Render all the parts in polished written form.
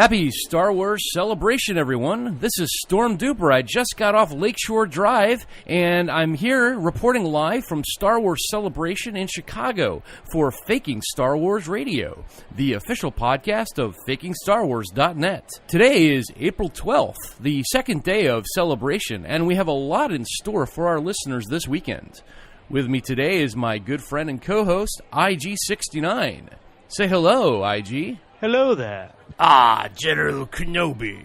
Happy Star Wars Celebration, everyone. This is Storm Duper. I just got off Lakeshore Drive, and I'm here reporting live from Star Wars Celebration in Chicago for Faking Star Wars Radio, the official podcast of FakingStarWars.net. Today is April 12th, the second day of Celebration, and we have a lot in store for our listeners this weekend. With me today is my good friend and co-host, IG69. Say hello, IG. Hello there. General Kenobi.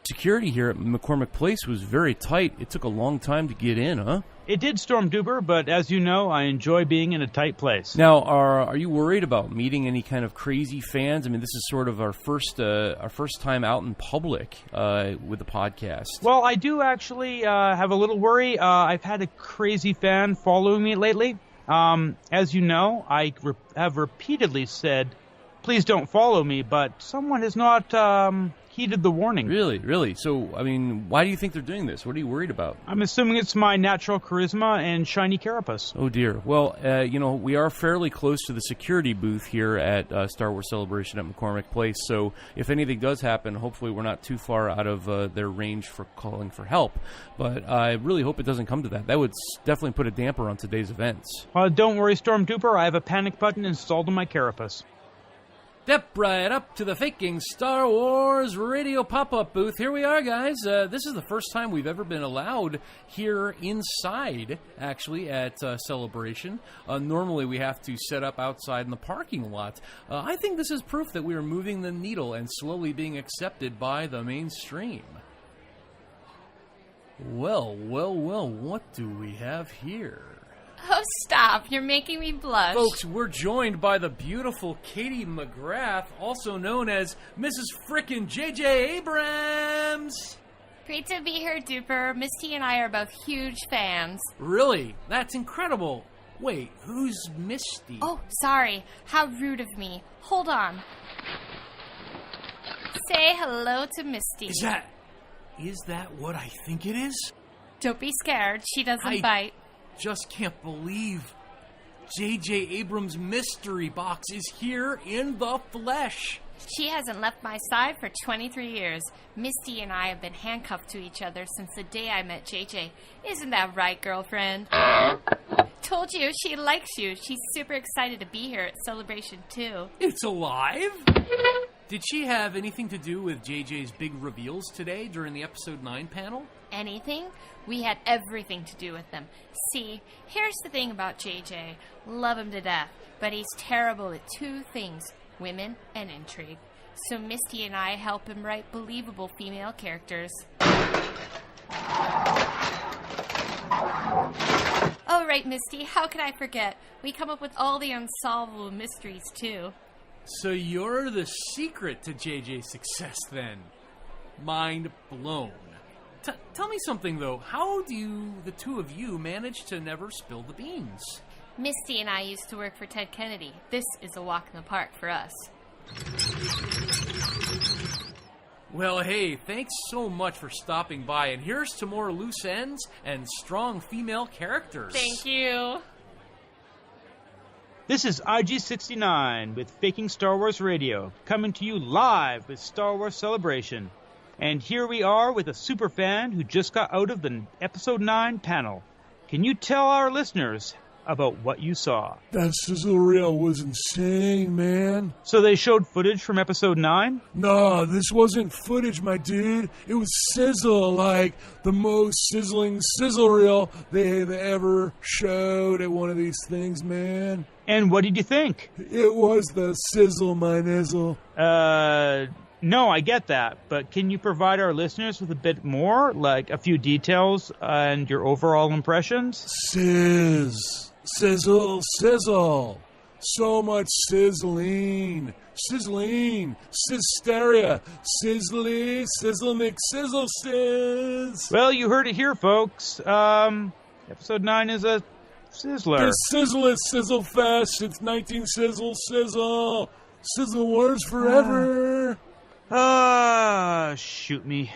Security here at McCormick Place was very tight. It took a long time to get in, huh? It did, Storm Duper, but as you know, I enjoy being in a tight place. Now, are you worried about meeting any kind of crazy fans? I mean, this is sort of our first time out in public with the podcast. Well, I do actually have a little worry. I've had a crazy fan following me lately. As you know, I have repeatedly said, please don't follow me, but someone has not heeded the warning. Really? So, I mean, why do you think they're doing this? What are you worried about? I'm assuming it's my natural charisma and shiny carapace. Oh, dear. Well, we are fairly close to the security booth here at Star Wars Celebration at McCormick Place, so if anything does happen, hopefully we're not too far out of their range for calling for help. But I really hope it doesn't come to that. That would definitely put a damper on today's events. Don't worry, Storm Duper. I have a panic button installed in my carapace. Step right up to the Faking Star Wars Radio pop-up booth. Here we are, guys. This is the first time we've ever been allowed here inside, actually, at Celebration. Normally, we have to set up outside in the parking lot. I think this is proof that we are moving the needle and slowly being accepted by the mainstream. Well, what do we have here? Oh, stop. You're making me blush. Folks, we're joined by the beautiful Katie McGrath, also known as Mrs. Frickin' J.J. Abrams. Great to be here, Duper. Misty and I are both huge fans. Really? That's incredible. Wait, who's Misty? Oh, sorry. How rude of me. Hold on. Say hello to Misty. Is that what I think it is? Don't be scared. She doesn't bite. Just can't believe J.J. Abrams' mystery box is here in the flesh. She hasn't left my side for 23 years. Misty and I have been handcuffed to each other since the day I met J.J. Isn't that right, girlfriend? Told you, she likes you. She's super excited to be here at Celebration, too. It's alive? Did she have anything to do with JJ's big reveals today during the Episode 9 panel? Anything? We had everything to do with them. See, here's the thing about JJ. Love him to death, but he's terrible at two things, women and intrigue. So Misty and I help him write believable female characters. Oh, right, Misty, how could I forget? We come up with all the unsolvable mysteries, too. So you're the secret to JJ's success, then. Mind blown. Tell me something, though. How do the two of you manage to never spill the beans? Misty and I used to work for Ted Kennedy. This is a walk in the park for us. Well, hey, thanks so much for stopping by. And here's to more loose ends and strong female characters. Thank you. This is IG69 with Faking Star Wars Radio, coming to you live with Star Wars Celebration. And here we are with a super fan who just got out of the Episode 9 panel. Can you tell our listeners about what you saw? That sizzle reel was insane, man. So they showed footage from Episode 9? No, this wasn't footage, my dude. It was sizzle, like the most sizzling sizzle reel they've ever showed at one of these things, man. And what did you think? It was the sizzle, my nizzle. No, I get that, but can you provide our listeners with a bit more, like a few details and your overall impressions? Sizzle, so much sizzling, hysteria, sizzle, McSizzle, sizz. Well, you heard it here, folks. Episode 9 is a sizzler. The sizzle is sizzle fest. It's 19 sizzle. Sizzle wars forever. Shoot me.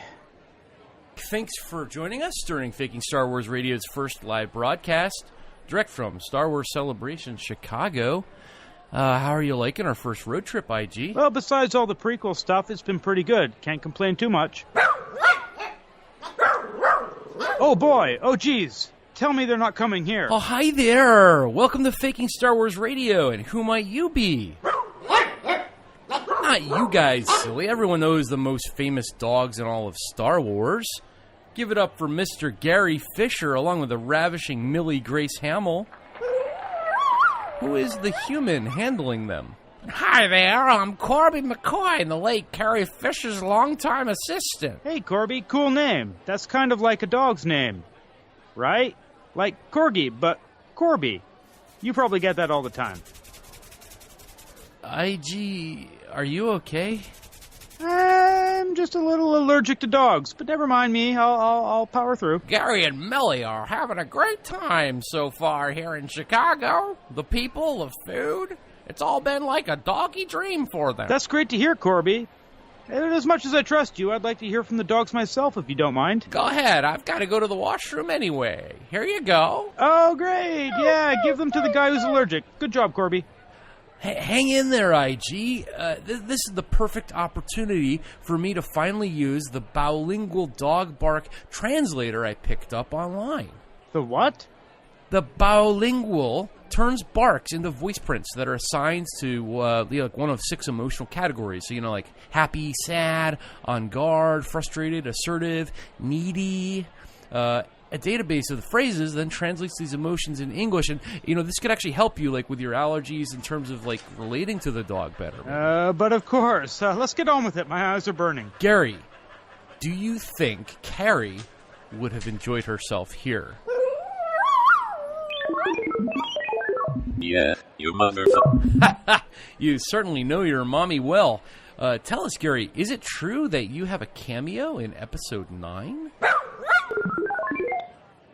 Thanks for joining us during Faking Star Wars Radio's first live broadcast, direct from Star Wars Celebration Chicago. How are you liking our first road trip, IG? Well, besides all the prequel stuff, it's been pretty good. Can't complain too much. Oh boy, oh geez. Tell me they're not coming here. Oh, hi there. Welcome to Faking Star Wars Radio, and who might you be? Not you guys, silly. Everyone knows the most famous dogs in all of Star Wars. Give it up for Mr. Gary Fisher, along with the ravishing Millie Grace Hamill. Who is the human handling them? Hi there, I'm Corby McCoy, the late Carrie Fisher's longtime assistant. Hey, Corby, cool name. That's kind of like a dog's name, right? Like Corgi, but Corby. You probably get that all the time. IG, are you okay? I'm just a little allergic to dogs, but never mind me. I'll power through. Gary and Millie are having a great time so far here in Chicago. The people, the food, it's all been like a doggy dream for them. That's great to hear, Corby. And as much as I trust you, I'd like to hear from the dogs myself, if you don't mind. Go ahead. I've got to go to the washroom anyway. Here you go. Oh, great. Yeah, give them to the guy who's allergic. Good job, Corby. Hang in there, IG. This is the perfect opportunity for me to finally use the bilingual dog bark translator I picked up online. The what? The bilingual turns barks into voice prints that are assigned to like one of 6 emotional categories. So, like happy, sad, on guard, frustrated, assertive, needy. A database of the phrases then translates these emotions in English, and this could actually help you like with your allergies in terms of like relating to the dog better. But of course, let's get on with it. My eyes are burning. Gary, do you think Carrie would have enjoyed herself here? Yeah, you mother. You certainly know your mommy well. Tell us, Gary, is it true that you have a cameo in Episode 9?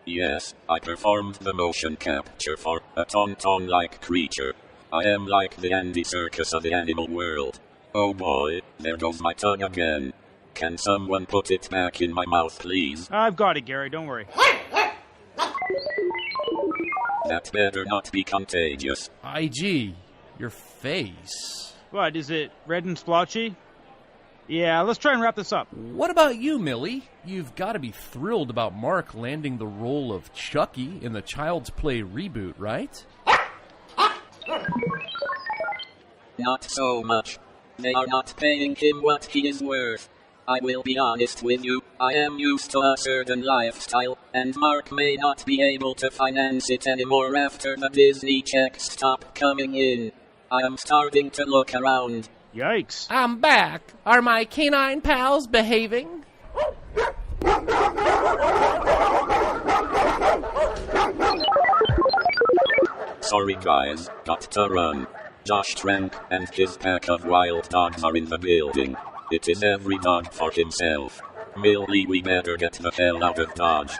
Yes, I performed the motion capture for a tauntaun-like creature. I am like the Andy Serkis of the animal world. Oh boy, there goes my tongue again. Can someone put it back in my mouth, please? I've got it, Gary, don't worry. That better not be contagious. IG, your face. What, is it red and splotchy? Yeah, let's try and wrap this up. What about you, Millie? You've got to be thrilled about Mark landing the role of Chucky in the Child's Play reboot, right? Not so much. They are not paying him what he is worth. I will be honest with you, I am used to a certain lifestyle, and Mark may not be able to finance it anymore after the Disney checks stop coming in. I am starting to look around. Yikes. I'm back. Are my canine pals behaving? Sorry guys, got to run. Josh Trank and his pack of wild dogs are in the building. It is every dog for himself. Millie, we better get the hell out of Dodge.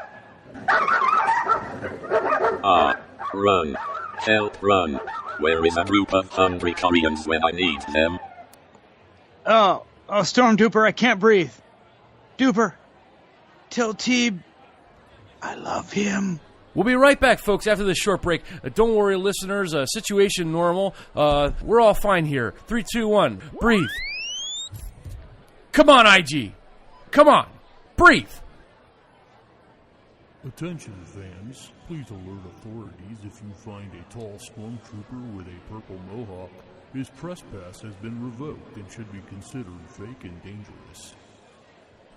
Run. Help, run. Where is a group of hungry Koreans when I need them? Oh, Storm Duper, I can't breathe. Duper, tell Teeb I love him. We'll be right back, folks, after this short break. Don't worry, listeners. Situation normal. We're all fine here. 3, 2, 1. Breathe. Come on, IG. Come on. Breathe. Attention, fans. Please alert authorities if you find a tall stormtrooper with a purple mohawk. His press pass has been revoked and should be considered fake and dangerous.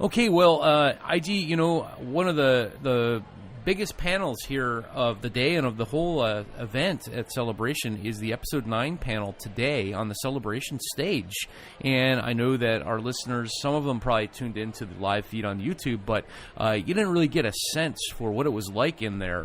Okay, well, IG, one of the biggest panels here of the day and of the whole event at Celebration is the Episode 9 panel today on the Celebration stage. And I know that our listeners, some of them probably tuned into the live feed on YouTube, but you didn't really get a sense for what it was like in there.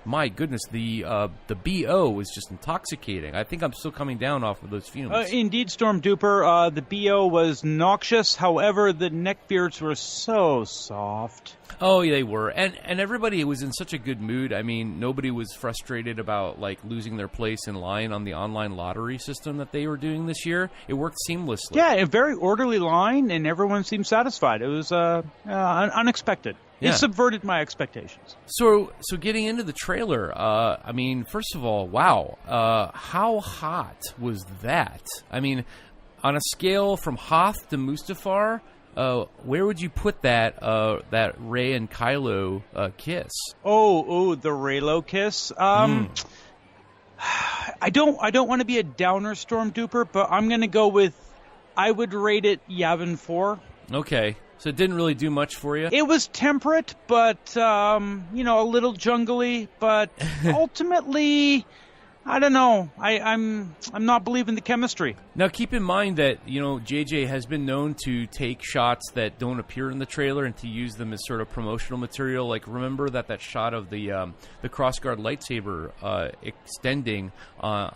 My goodness, the BO was just intoxicating. I think I'm still coming down off of those fumes. Indeed, Storm Duper, the BO was noxious. However, the neckbeards were so soft. Oh, yeah, they were. And everybody was in such a good mood. I mean, nobody was frustrated about, like, losing their place in line on the online lottery system that they were doing this year. It worked seamlessly. Yeah, a very orderly line, and everyone seemed satisfied. It was unexpected. It subverted my expectations. So getting into the trailer, I mean, first of all, wow, how hot was that? I mean, on a scale from Hoth to Mustafar, where would you put that Rey and Kylo kiss? Oh, the Reylo kiss. I don't want to be a downer, Storm Duper, but I'm going to go with. I would rate it Yavin 4. Okay. So it didn't really do much for you? It was temperate, but, a little jungly, but ultimately, I don't know. I'm not believing the chemistry. Now, keep in mind that, JJ has been known to take shots that don't appear in the trailer and to use them as sort of promotional material. Like, remember that shot of the crossguard lightsaber extending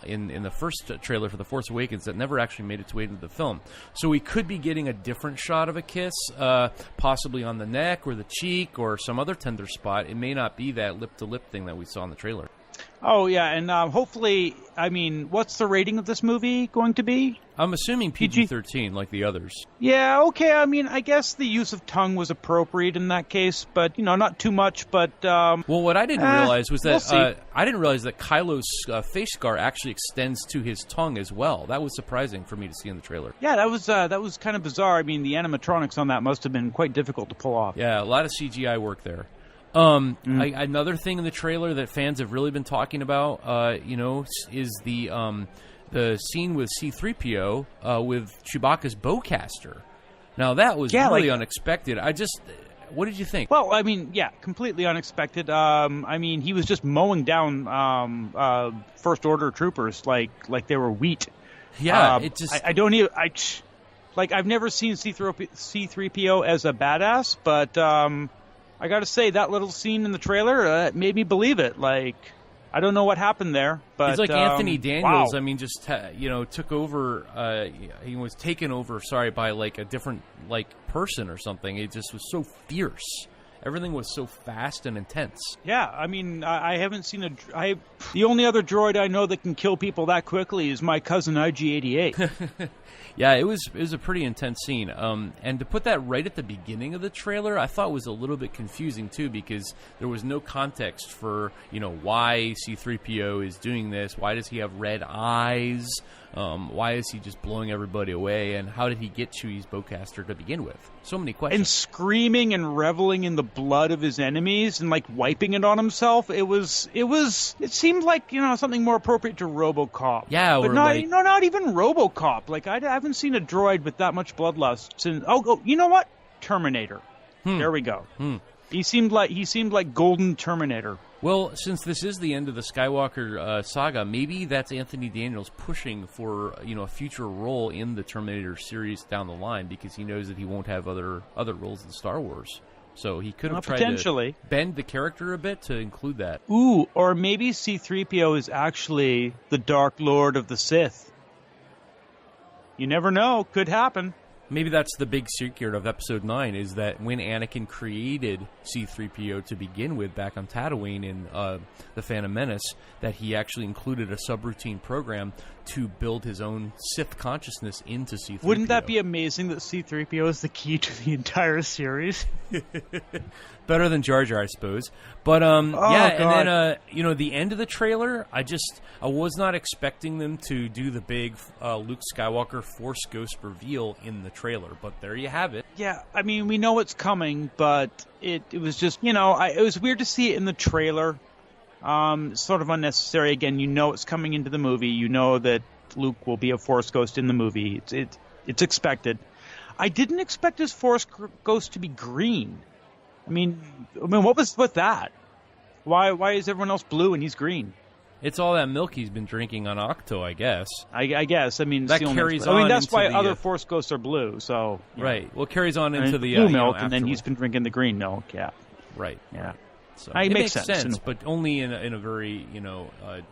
in the first trailer for The Force Awakens that never actually made its way into the film. So we could be getting a different shot of a kiss, possibly on the neck or the cheek or some other tender spot. It may not be that lip-to-lip thing that we saw in the trailer. Oh, yeah, and hopefully, I mean, what's the rating of this movie going to be? I'm assuming PG-13, like the others. Yeah, okay, I mean, I guess the use of tongue was appropriate in that case, but, not too much, but... well, what I didn't realize was that we'll I didn't realize that Kylo's face scar actually extends to his tongue as well. That was surprising for me to see in the trailer. Yeah, that was kind of bizarre. I mean, the animatronics on that must have been quite difficult to pull off. Yeah, a lot of CGI work there. Another thing in the trailer that fans have really been talking about, is the scene with C-3PO with Chewbacca's bowcaster. Now, that was really unexpected. What did you think? Well, I mean, yeah, completely unexpected. I mean, he was just mowing down First Order troopers like they were wheat. Yeah, I've never seen C-3PO as a badass, but I got to say, that little scene in the trailer made me believe it. Like, I don't know what happened there, but it's like Anthony Daniels. Wow. I mean, just took over. He was taken over. Sorry, by like a different person or something. It just was so fierce. Everything was so fast and intense. Yeah, I mean, I haven't seen the only other droid I know that can kill people that quickly is my cousin IG-88. Yeah, it was a pretty intense scene. And to put that right at the beginning of the trailer, I thought was a little bit confusing too, because there was no context for why C-3PO is doing this. Why does he have red eyes? Why is he just blowing everybody away? And how did he get Chewie's bowcaster to begin with? So many questions. And screaming and reveling in the blood of his enemies and wiping it on himself. It seemed like something more appropriate to RoboCop. Yeah, but not even RoboCop. Like I haven't seen a droid with that much bloodlust since. Oh, you know what? Terminator. There we go. He seemed like golden Terminator. Well, since this is the end of the Skywalker saga, maybe that's Anthony Daniels pushing for a future role in the Terminator series down the line, because he knows that he won't have other roles in Star Wars. So he could have tried to bend the character a bit to include that. Ooh, or maybe C-3PO is actually the Dark Lord of the Sith. You never know. Could happen. Maybe that's the big secret of Episode 9, is that when Anakin created C-3PO to begin with back on Tatooine in The Phantom Menace, that he actually included a subroutine program to build his own Sith consciousness into C-3PO. Wouldn't that be amazing that C-3PO is the key to the entire series? Better than Jar Jar, I suppose. But, God. And then, the end of the trailer, I was not expecting them to do the big Luke Skywalker Force Ghost reveal in the trailer, but there you have it. Yeah, I mean, we know it's coming, but it was just, it was weird to see it in the trailer. Sort of unnecessary. Again, it's coming into the movie. You know that Luke will be a Force Ghost in the movie. It's expected. I didn't expect his Force Ghost to be green. I mean, what was with that? Why is everyone else blue and he's green? It's all that milk he's been drinking on Octo, I guess. I guess. I mean, that carries on. I mean, that's why other Force Ghosts are blue. So right. Well, it carries on into the blue milk, and then he's been drinking the green milk. Yeah. Right. Yeah. So it makes sense, but only in a very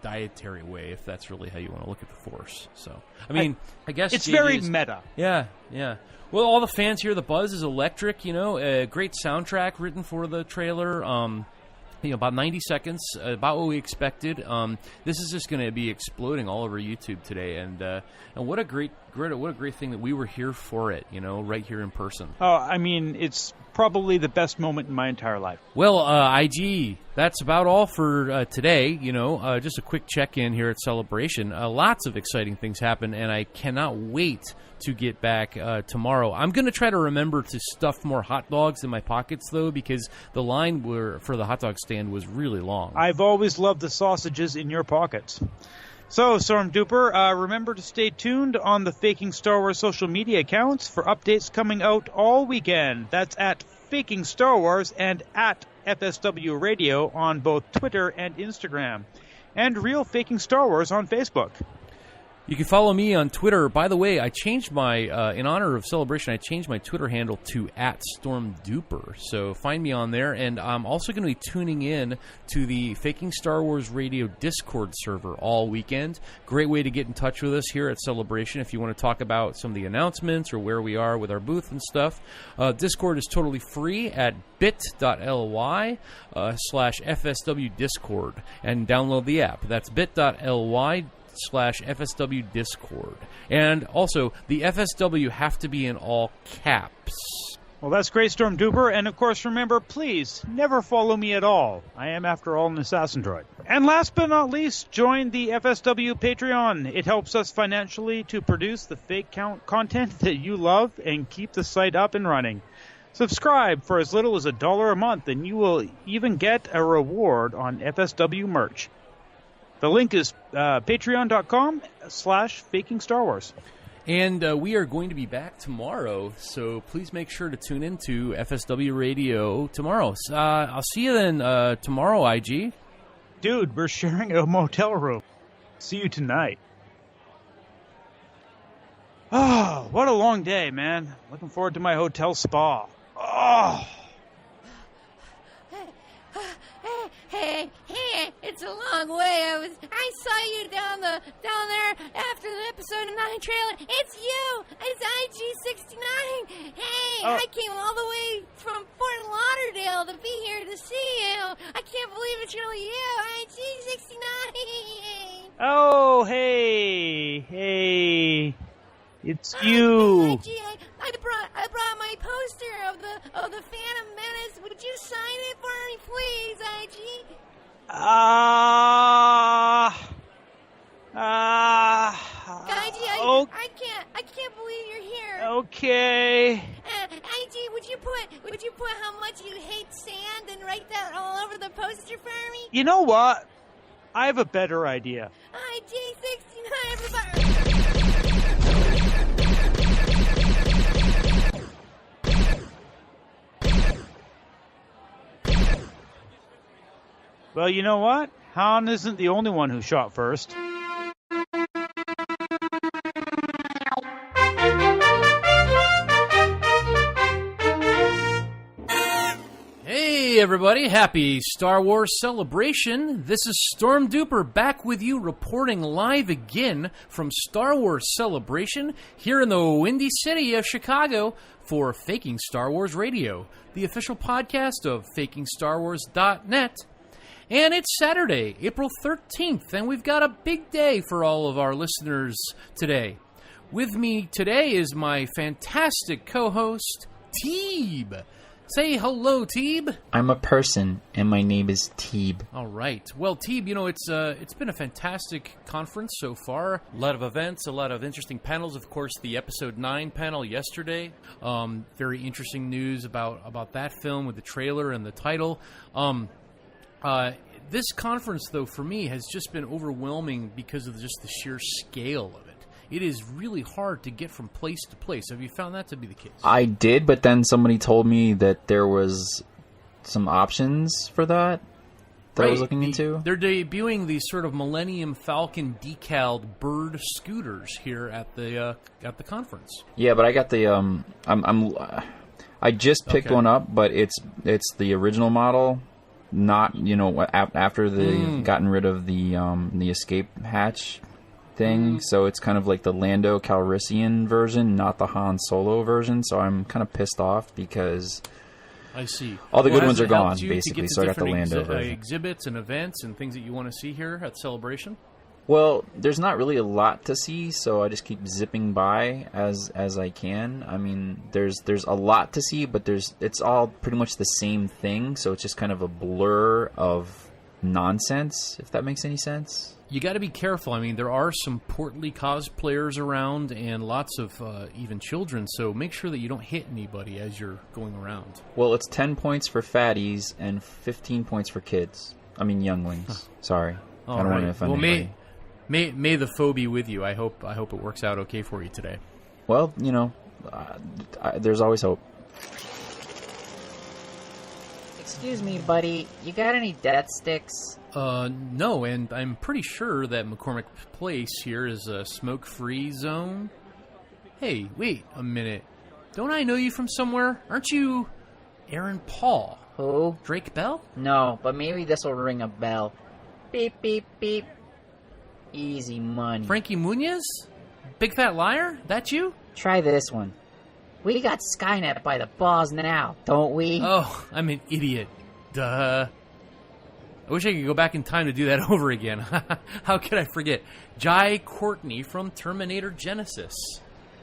dietary way, if that's really how you want to look at the Force. So I mean, I guess it's very meta. Yeah. Well, all the fans here, the buzz is electric. A great soundtrack written for the trailer. About 90 seconds, about what we expected. This is just going to be exploding all over YouTube today, and what a great what a great thing that we were here for it, right here in person. Oh, I mean, it's probably the best moment in my entire life. Well, IG, that's about all for today. Just a quick check-in here at Celebration. Lots of exciting things happen, and I cannot wait to get back tomorrow. I'm going to try to remember to stuff more hot dogs in my pockets, though, because the line for the hot dog stand was really long. I've always loved the sausages in your pockets. So, Storm Duper, remember to stay tuned on the Faking Star Wars social media accounts for updates coming out all weekend. That's at Faking Star Wars and at FSW Radio on both Twitter and Instagram. And Real Faking Star Wars on Facebook. You can follow me on Twitter. By the way, I changed my, in honor of Celebration, I changed my Twitter handle to @StormDuper. So find me on there. And I'm also going to be tuning in to the Faking Star Wars Radio Discord server all weekend. Great way to get in touch with us here at Celebration if you want to talk about some of the announcements or where we are with our booth and stuff. Discord is totally free at bit.ly/FSW Discord. And download the app. That's bit.ly/FSW Discord. And also, the FSW have to be in all caps. Well, that's great, Storm Duper. And of course, remember, please never follow me at all. I am, after all, an assassin droid. And last but not least, join the FSW Patreon. It helps us financially to produce the fake content that you love and keep the site up and running. Subscribe for as little as $1 a month, and you will even get a reward on FSW merch. The link is patreon.com/Faking Star Wars. And we are going to be back tomorrow, so please make sure to tune into FSW Radio tomorrow. I'll see you then tomorrow, IG. Dude, we're sharing a motel room. See you tonight. Oh, what a long day, man. Looking forward to my hotel spa. Oh. Hey, it's a long way. I saw you down there after the episode 9 trailer. It's you. It's IG-69. Hey, I came all the way from Fort Lauderdale to be here to see you. I can't believe it's really you, IG-69. Oh, hey. It's you. IG, I brought my poster of the Phantom Menace. Would you sign it for me, please, IG? IG, I can't believe you're here. Okay. IG, would you put how much you hate sand and write that all over the poster for me? You know what? I have a better idea. IG-69, everybody. Well, you know what? Han isn't the only one who shot first. Hey, everybody. Happy Star Wars Celebration. This is Storm Duper back with you, reporting live again from Star Wars Celebration here in the Windy City of Chicago for Faking Star Wars Radio, the official podcast of FakingStarWars.net. And it's Saturday, April 13th, and we've got a big day for all of our listeners today. With me today is my fantastic co-host, Teeb. Say hello, Teeb. I'm a person, and my name is Teeb. All right. Well, Teeb, it's been a fantastic conference so far. A lot of events, a lot of interesting panels. Of course, the Episode 9 panel yesterday. Very interesting news about that film with the trailer and the title. This conference, though, for me, has just been overwhelming because of just the sheer scale of it. It is really hard to get from place to place. Have you found that to be the case? I did, but then somebody told me that there was some options for that I was looking into. They're debuting these sort of Millennium Falcon decaled bird scooters here at the conference. Yeah, but I got the I just picked one up, but it's the original model. Not, after they gotten rid of the escape hatch thing, so it's kind of like the Lando Calrissian version, not the Han Solo version. So I'm kind of pissed off because I see all the good ones are gone, basically. So I got the Lando version. Exhibits and events and things that you want to see here at Celebration. Well, there's not really a lot to see, so I just keep zipping by as I can. I mean, there's a lot to see, but it's all pretty much the same thing, so it's just kind of a blur of nonsense, if that makes any sense. You got to be careful. I mean, there are some portly cosplayers around and lots of even children, so make sure that you don't hit anybody as you're going around. Well, it's 10 points for fatties and 15 points for kids. I mean, younglings. Sorry. I don't want to offend anybody. May the foe be with you. I hope it works out okay for you today. Well, there's always hope. Excuse me, buddy. You got any death sticks? No, and I'm pretty sure that McCormick Place here is a smoke-free zone. Hey, wait a minute. Don't I know you from somewhere? Aren't you Aaron Paul? Who? Drake Bell? No, but maybe this will ring a bell. Beep, beep, beep. Easy money. Frankie Muniz? Big Fat Liar? That you? Try this one. We got Skynet by the balls now, don't we? Oh, I'm an idiot. Duh. I wish I could go back in time to do that over again. How could I forget? Jai Courtney from Terminator Genesis.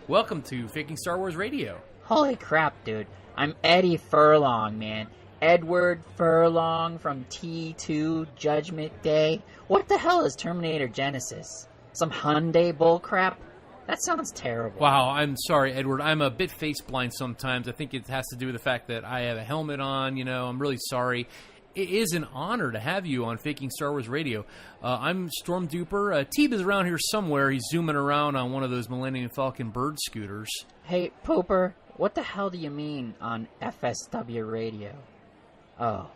Welcome to Faking Star Wars Radio. Holy crap, dude. I'm Eddie Furlong, man. Edward Furlong from T2 Judgment Day. What the hell is Terminator Genesis? Some Hyundai bullcrap? That sounds terrible. Wow, I'm sorry, Edward. I'm a bit face blind sometimes. I think it has to do with the fact that I have a helmet on. I'm really sorry. It is an honor to have you on Faking Star Wars Radio. I'm Storm Duper. Teeb is around here somewhere. He's zooming around on one of those Millennium Falcon bird scooters. Hey, Pooper, what the hell do you mean on FSW Radio? Oh,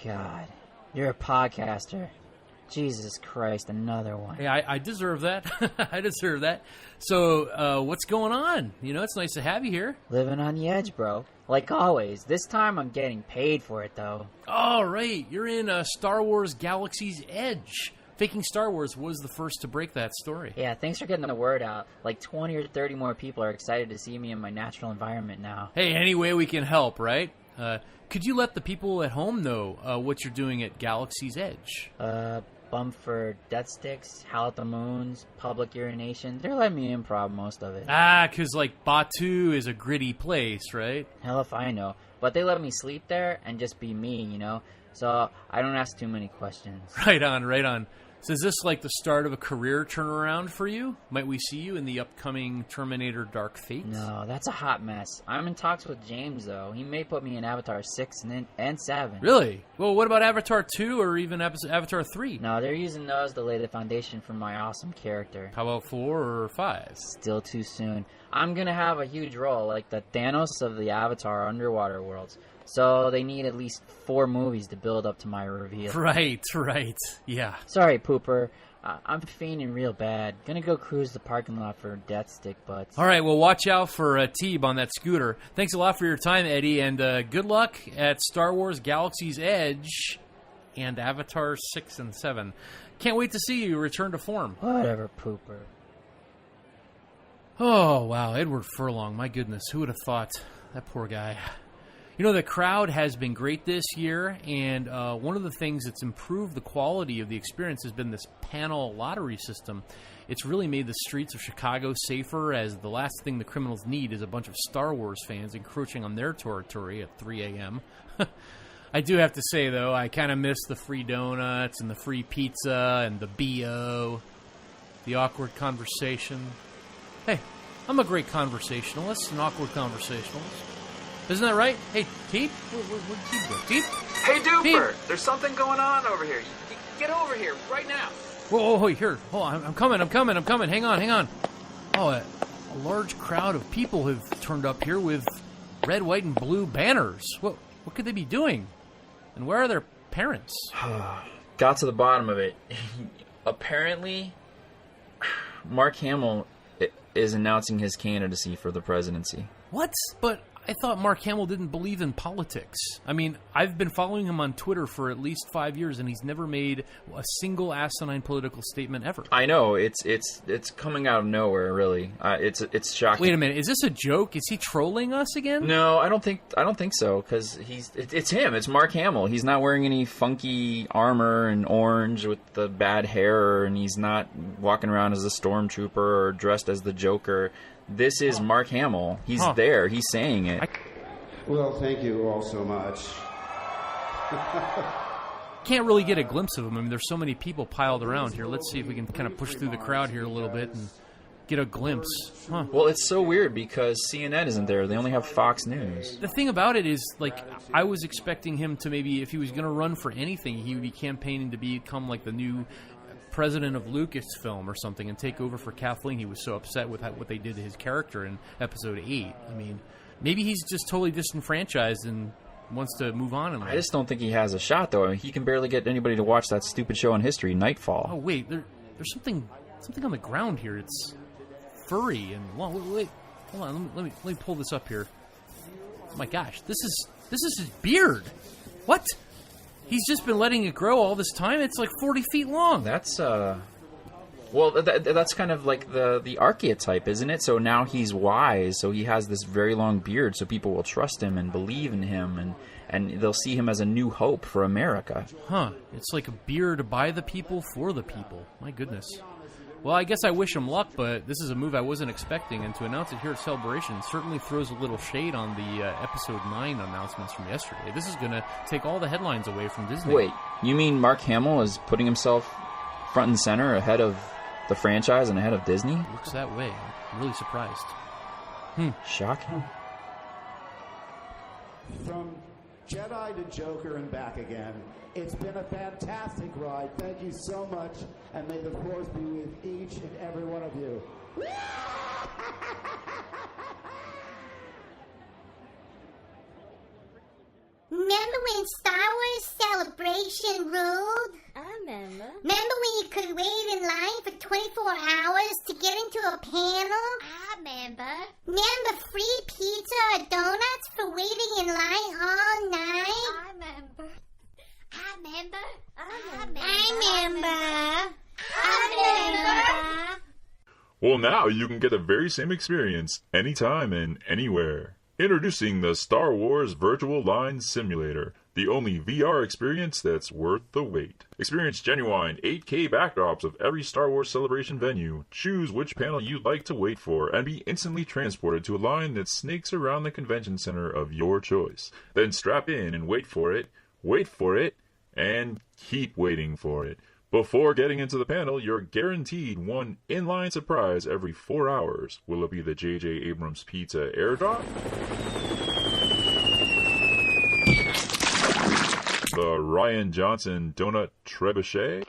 God. You're a podcaster. Jesus Christ, another one. Hey, I deserve that. I deserve that. So, what's going on? It's nice to have you here. Living on the edge, bro. Like always. This time I'm getting paid for it, though. Oh, right. You're in Star Wars Galaxy's Edge. Faking Star Wars was the first to break that story. Yeah, thanks for getting the word out. Like 20 or 30 more people are excited to see me in my natural environment now. Hey, any way we can help, right? Could you let the people at home know what you're doing at Galaxy's Edge? Bump for death sticks, howl at the moons, public urination. They're letting me improv most of it. Because, Batu is a gritty place, right? Hell if I know. But they let me sleep there and just be me, So I don't ask too many questions. Right on, right on. So is this like the start of a career turnaround for you? Might we see you in the upcoming Terminator Dark Fate? No, that's a hot mess. I'm in talks with James, though. He may put me in Avatar 6 and 7. Really? Well, what about Avatar 2 or even Avatar 3? No, they're using those to lay the foundation for my awesome character. How about 4 or 5? Still too soon. I'm going to have a huge role, like the Thanos of the Avatar underwater worlds. So they need at least 4 movies to build up to my reveal. Right. Yeah. Sorry, Pooper. I'm fainting real bad. Gonna go cruise the parking lot for death stick butts. All right, well, watch out for Teeb on that scooter. Thanks a lot for your time, Eddie, and good luck at Star Wars Galaxy's Edge and Avatar 6 and 7. Can't wait to see you return to form. Whatever, Pooper. Oh, wow, Edward Furlong. My goodness, who would have thought? That poor guy. The crowd has been great this year, and one of the things that's improved the quality of the experience has been this panel lottery system. It's really made the streets of Chicago safer, as the last thing the criminals need is a bunch of Star Wars fans encroaching on their territory at 3 a.m. I do have to say, though, I kind of miss the free donuts and the free pizza and the B.O., the awkward conversation. Hey, I'm a great conversationalist, an awkward conversationalist. Isn't that right? Hey, Teeb? Where'd Teeb go? Teeb? Hey, Duper! Teeb? There's something going on over here. Get over here, right now! Whoa, here. Hold on, I'm coming. Hang on. Oh, a large crowd of people have turned up here with red, white, and blue banners. What could they be doing? And where are their parents? Got to the bottom of it. Apparently, Mark Hamill is announcing his candidacy for the presidency. What? But I thought Mark Hamill didn't believe in politics. I mean, I've been following him on Twitter for at least 5 years, and he's never made a single asinine political statement ever. I know it's coming out of nowhere, really. It's shocking. Wait a minute, is this a joke? Is he trolling us again? No, I don't think so, because it's him. It's Mark Hamill. He's not wearing any funky armor and orange with the bad hair, and he's not walking around as a stormtrooper or dressed as the Joker. This is Mark Hamill. He's there. He's saying it. Well, thank you all so much. Can't really get a glimpse of him. I mean, there's so many people piled around here. Let's see if we can kind of push through the crowd here a little bit and get a glimpse. Well, it's so weird because CNN isn't there. They only have Fox News. The thing about it is, like, I was expecting him to maybe, if he was going to run for anything, he would be campaigning to become like the new president of Lucasfilm or something and take over for Kathleen. He was so upset with what they did to his character in Episode 8. I mean, maybe he's just totally disenfranchised and wants to move on in life. I just don't think he has a shot, though. I mean, he can barely get anybody to watch that stupid show on History, Nightfall. Oh, wait. There's something on the ground here. It's furry and long. Wait, hold on. Let me pull this up here. Oh my gosh, this is his beard. What? He's just been letting it grow all this time. It's like 40 feet long. That's well, that's kind of like the archetype, isn't it? So now he's wise, so he has this very long beard, so people will trust him and believe in him, and they'll see him as a new hope for America. Huh. It's like a beard by the people for the people. My goodness. Well, I guess I wish him luck, but this is a move I wasn't expecting, and to announce it here at Celebration certainly throws a little shade on the Episode 9 announcements from yesterday. This is going to take all the headlines away from Disney. Wait, you mean Mark Hamill is putting himself front and center ahead of the franchise and ahead of Disney? Looks that way. I'm really surprised. Shocking. From Jedi to Joker and back again. It's been a fantastic ride. Thank you so much, and may the Force be with each and every one of you. Remember when Star Wars Celebration ruled? I remember. Remember when you could wait in line for 24 hours to get into a panel? I remember. Remember free pizza or donuts for waiting in line all night? I remember. I remember. Well, now you can get the very same experience anytime and anywhere. Introducing the Star Wars Virtual Line Simulator, the only VR experience that's worth the wait. Experience genuine 8K backdrops of every Star Wars Celebration venue, choose which panel you'd like to wait for, and be instantly transported to a line that snakes around the convention center of your choice. Then strap in and wait for it, and keep waiting for it. Before getting into the panel, you're guaranteed one inline surprise every 4 hours. Will it be the J.J. Abrams Pizza airdrop? The Rian Johnson Donut Trebuchet?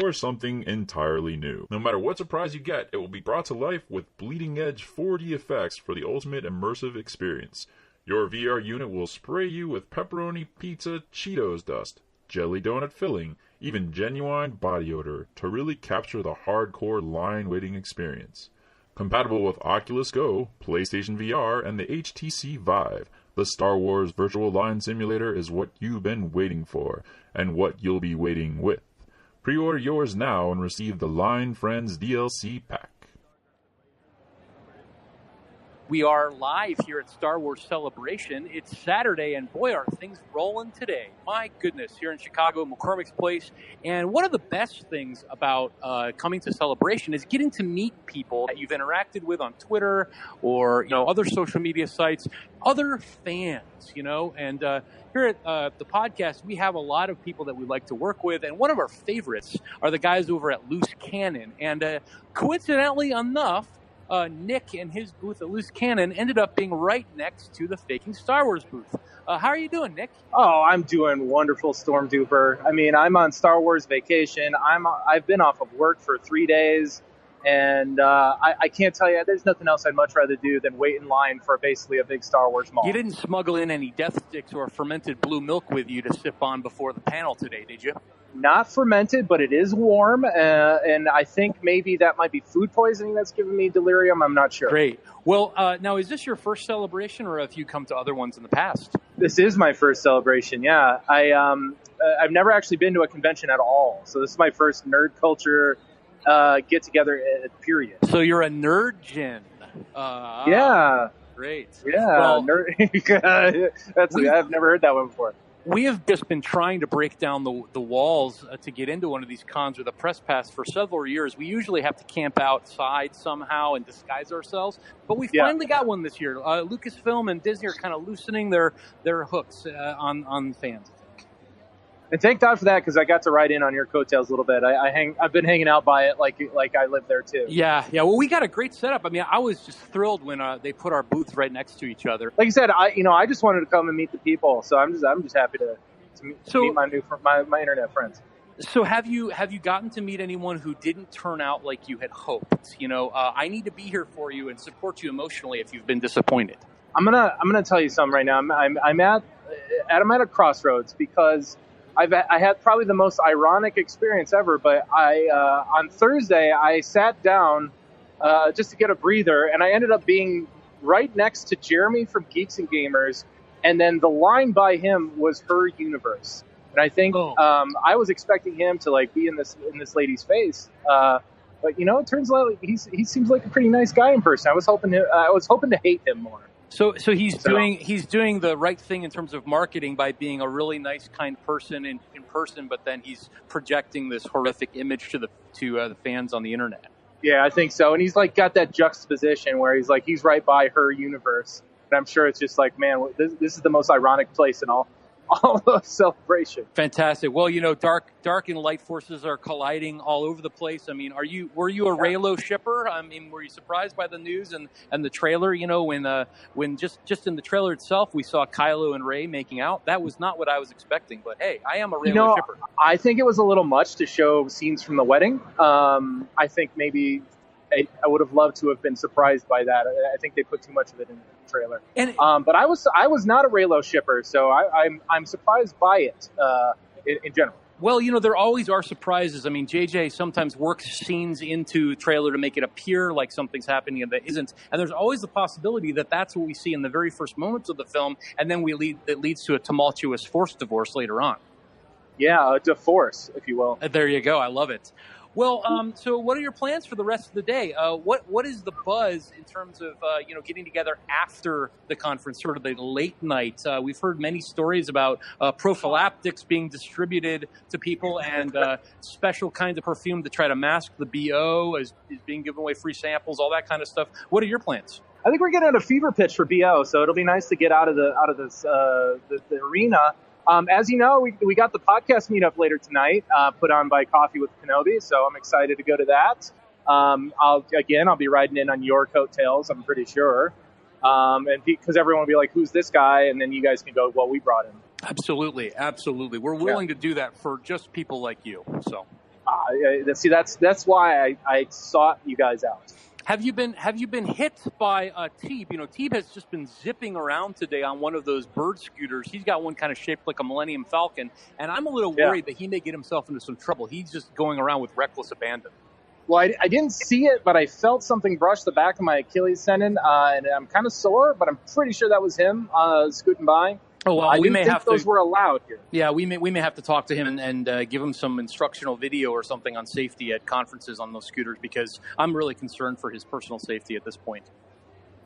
Or something entirely new. No matter what surprise you get, it will be brought to life with bleeding-edge 4D effects for the ultimate immersive experience. Your VR unit will spray you with pepperoni pizza Cheetos dust, jelly donut filling, even genuine body odor to really capture the hardcore line waiting experience. Compatible with Oculus Go, PlayStation VR, and the HTC Vive, the Star Wars Virtual Line Simulator is what you've been waiting for, and what you'll be waiting with. Pre-order yours now and receive the Line Friends DLC pack. We are live here at Star Wars Celebration. It's Saturday, and boy, are things rolling today. My goodness, here in Chicago, McCormick's Place. And one of the best things about coming to Celebration is getting to meet people that you've interacted with on Twitter or, other social media sites, other fans, And here at the podcast, we have a lot of people that we like to work with. And one of our favorites are the guys over at Loose Cannon. And coincidentally enough, Nick and his booth at Loose Cannon ended up being right next to the Faking Star Wars booth. How are you doing, Nick? Oh, I'm doing wonderful, Storm Duper. I mean, I'm on Star Wars vacation. I've been off of work for 3 days, And I can't tell you, there's nothing else I'd much rather do than wait in line for basically a big Star Wars mall. You didn't smuggle in any death sticks or fermented blue milk with you to sip on before the panel today, did you? Not fermented, but it is warm, and I think maybe that might be food poisoning that's giving me delirium. I'm not sure. Great. Well, now, is this your first celebration, or have you come to other ones in the past? This is my first celebration, yeah. I've never actually been to a convention at all, so this is my first nerd culture get-together, period. So you're a nerd-gen. Yeah. Great. Yeah, well, I've never heard that one before. We have just been trying to break down the walls to get into one of these cons with a press pass for several years. We usually have to camp outside somehow and disguise ourselves, but we finally got one this year. Lucasfilm and Disney are kind of loosening their hooks on fans. And thank God for that, because I got to ride in on your coattails a little bit. I've been hanging out by it like I live there too. Yeah. Well, we got a great setup. I mean, I was just thrilled when they put our booths right next to each other. Like I said, I just wanted to come and meet the people, so I'm just happy to meet my internet friends. So have you gotten to meet anyone who didn't turn out like you had hoped? I need to be here for you and support you emotionally if you've been disappointed. I'm gonna tell you something right now. I'm at a crossroads because I had probably the most ironic experience ever, but on Thursday I sat down just to get a breather, and I ended up being right next to Jeremy from Geeks and Gamers, and then the line by him was Her Universe, and I think I was expecting him to be in this lady's face, but it turns out he seems like a pretty nice guy in person. I was hoping to hate him more. So he's doing the right thing in terms of marketing by being a really nice, kind person in person, but then he's projecting this horrific image to the fans on the internet. Yeah, I think so. And he's got that juxtaposition where he's right by Her Universe, and I'm sure it's just man, this is the most ironic place in all of Celebration. Fantastic. Well, dark and light forces are colliding all over the place. I mean, were you a Reylo shipper? I mean, were you surprised by the news and the trailer? When just in the trailer itself, we saw Kylo and Rey making out. That was not what I was expecting. But hey, I am a Reylo shipper. I think it was a little much to show scenes from the wedding. I think maybe I would have loved to have been surprised by that. I think they put too much of it in the trailer. But I was not a Reylo shipper, so I'm surprised by it in general. Well, there always are surprises. I mean, JJ sometimes works scenes into the trailer to make it appear like something's happening that isn't. And there's always the possibility that that's what we see in the very first moments of the film, and then it leads to a tumultuous forced divorce later on. Yeah, a divorce, if you will. There you go. I love it. Well, so what are your plans for the rest of the day? What is the buzz in terms of getting together after the conference, sort of the late night? We've heard many stories about prophylactics being distributed to people and special kinds of perfume to try to mask the BO is being given away, free samples, all that kind of stuff. What are your plans? I think we're getting at a fever pitch for BO, so it'll be nice to get out of the arena. As you know, we got the podcast meetup later tonight, put on by Coffee with Kenobi, so I'm excited to go to that. I'll be riding in on your coattails, I'm pretty sure. And because everyone will be like, who's this guy? And then you guys can go, well, we brought him. Absolutely. We're willing to do that for just people like you. So, see, that's why I sought you guys out. Have you been hit by Teeb? Teeb has just been zipping around today on one of those bird scooters. He's got one kind of shaped like a Millennium Falcon, and I'm a little worried that he may get himself into some trouble. He's just going around with reckless abandon. Well, I didn't see it, but I felt something brush the back of my Achilles tendon, and I'm kind of sore, but I'm pretty sure that was him scooting by. Oh, well, we may have those were allowed here. Yeah, we may have to talk to him and give him some instructional video or something on safety at conferences on those scooters, because I'm really concerned for his personal safety at this point.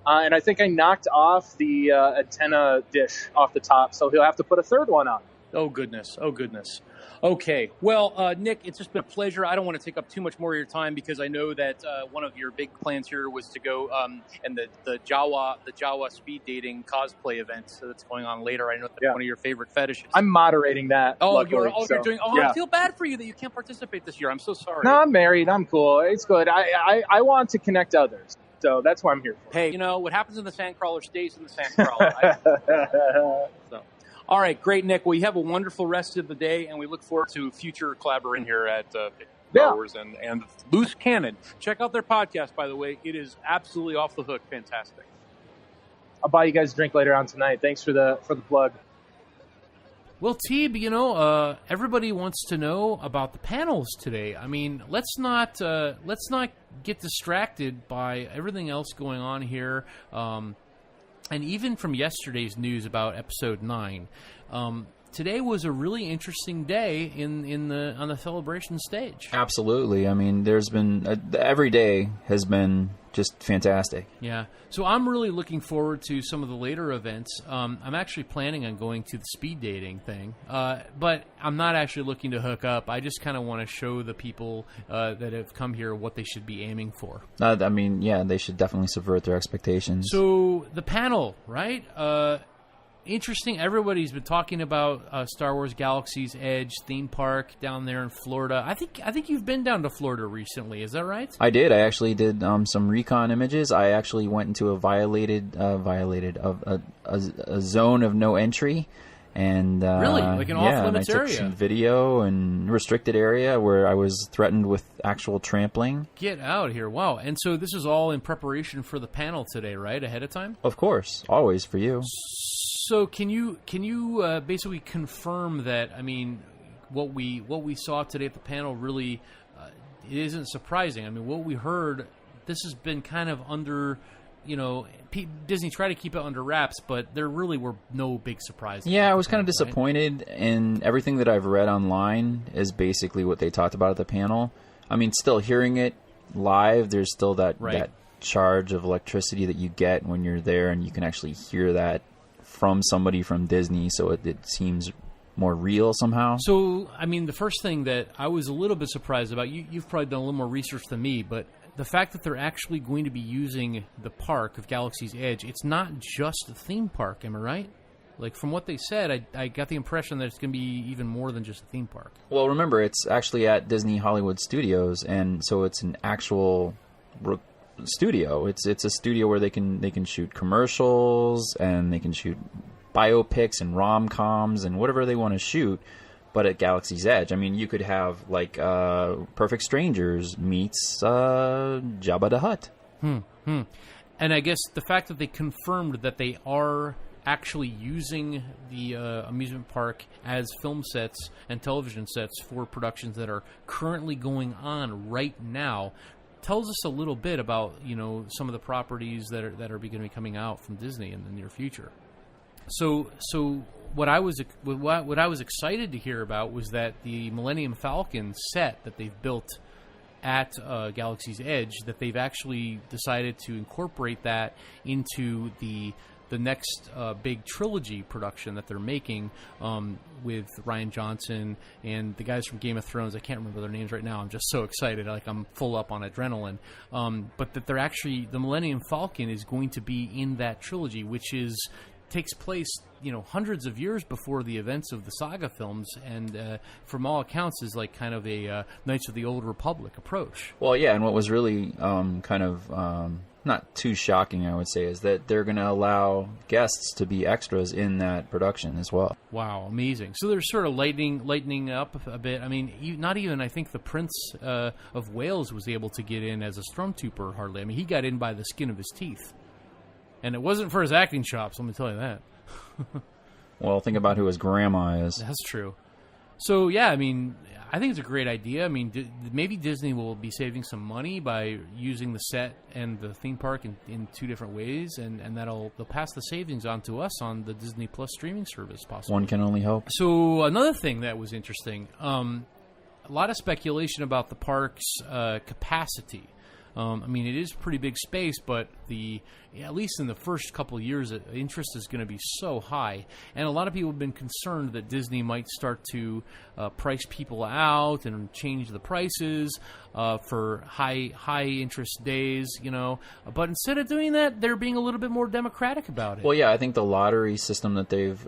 And I think I knocked off the antenna dish off the top, so he'll have to put a third one on. Oh, goodness. Okay. Well, Nick, it's just been a pleasure. I don't want to take up too much more of your time because I know that one of your big plans here was to go and the Jawa speed dating cosplay event that's going on later. I know that's one of your favorite fetishes. I'm moderating that. Oh, you're doing. Oh, yeah. I feel bad for you that you can't participate this year. I'm so sorry. No, I'm married. I'm cool. It's good. I want to connect others. So that's what I'm here for. Hey, what happens in the sandcrawler stays in the sandcrawler. So. All right, great, Nick. Well, you have a wonderful rest of the day, and we look forward to future collaboration here at Star Wars and Loose Cannon. Check out their podcast, by the way. It is absolutely off the hook fantastic. I'll buy you guys a drink later on tonight. Thanks for the plug. Well, Teeb, everybody wants to know about the panels today. I mean, let's not get distracted by everything else going on here, and even from yesterday's news about Episode 9. Today was a really interesting day on the celebration stage. Absolutely. I mean, there's been every day has been just fantastic. Yeah. So I'm really looking forward to some of the later events. I'm actually planning on going to the speed dating thing, but I'm not actually looking to hook up. I just kind of want to show the people that have come here what they should be aiming for. I mean, yeah, they should definitely subvert their expectations. So the panel, right? Interesting. Everybody's been talking about Star Wars Galaxy's Edge theme park down there in Florida. I think you've been down to Florida recently. Is that right? I did. I actually did some recon images. I actually went into a zone of no entry, and really, like an off limits area. I took some video and restricted area where I was threatened with actual trampling. Get out here! Wow. And so this is all in preparation for the panel today, right? Ahead of time. Of course, always for you. So can you basically confirm that? I mean, what we saw today at the panel really it isn't surprising. I mean, what we heard, this has been kind of under, Disney tried to keep it under wraps, but there really were no big surprises. Yeah, I was kind of disappointed, and everything that I've read online is basically what they talked about at the panel. I mean, still hearing it live, there's still that charge of electricity that you get when you're there, and you can actually hear that from somebody from Disney, so it seems more real somehow. So, I mean, the first thing that I was a little bit surprised about, you've probably done a little more research than me, but the fact that they're actually going to be using the park of Galaxy's Edge, it's not just a theme park, am I right? Like, from what they said, I got the impression that it's going to be even more than just a theme park. Well, remember, it's actually at Disney Hollywood Studios, and so it's an actual studio. It's a studio where they can shoot commercials, and they can shoot biopics and rom-coms and whatever they want to shoot, but at Galaxy's Edge. I mean, you could have like Perfect Strangers meets Jabba the Hutt. And I guess the fact that they confirmed that they are actually using the amusement park as film sets and television sets for productions that are currently going on right now tells us a little bit about some of the properties that are going to be coming out from Disney in the near future. So what I was excited to hear about was that the Millennium Falcon set that they've built at Galaxy's Edge, that they've actually decided to incorporate that into the next big trilogy production that they're making with Rian Johnson and the guys from Game of Thrones. I can't remember their names right now. I'm just so excited. Like, I'm full up on adrenaline. But that they're actually, the Millennium Falcon is going to be in that trilogy, which takes place, hundreds of years before the events of the saga films, and from all accounts is like kind of a Knights of the Old Republic approach. Well, yeah, and what was really kind of not too shocking, I would say, is that they're going to allow guests to be extras in that production as well. Wow, amazing. So they're sort of lightening up a bit. I mean, not even, I think, the Prince of Wales was able to get in as a Stormtrooper, hardly. I mean, he got in by the skin of his teeth. And it wasn't for his acting chops, let me tell you that. Well, think about who his grandma is. That's true. So, yeah, I mean, I think it's a great idea. I mean, maybe Disney will be saving some money by using the set and the theme park in two different ways, and they'll pass the savings on to us on the Disney Plus streaming service, possibly. One can only hope. So, another thing that was interesting, a lot of speculation about the park's capacity. I mean, it is pretty big space, but at least in the first couple of years, interest is going to be so high. And a lot of people have been concerned that Disney might start to price people out and change the prices for high interest days, But instead of doing that, they're being a little bit more democratic about it. Well, yeah, I think the lottery system that they've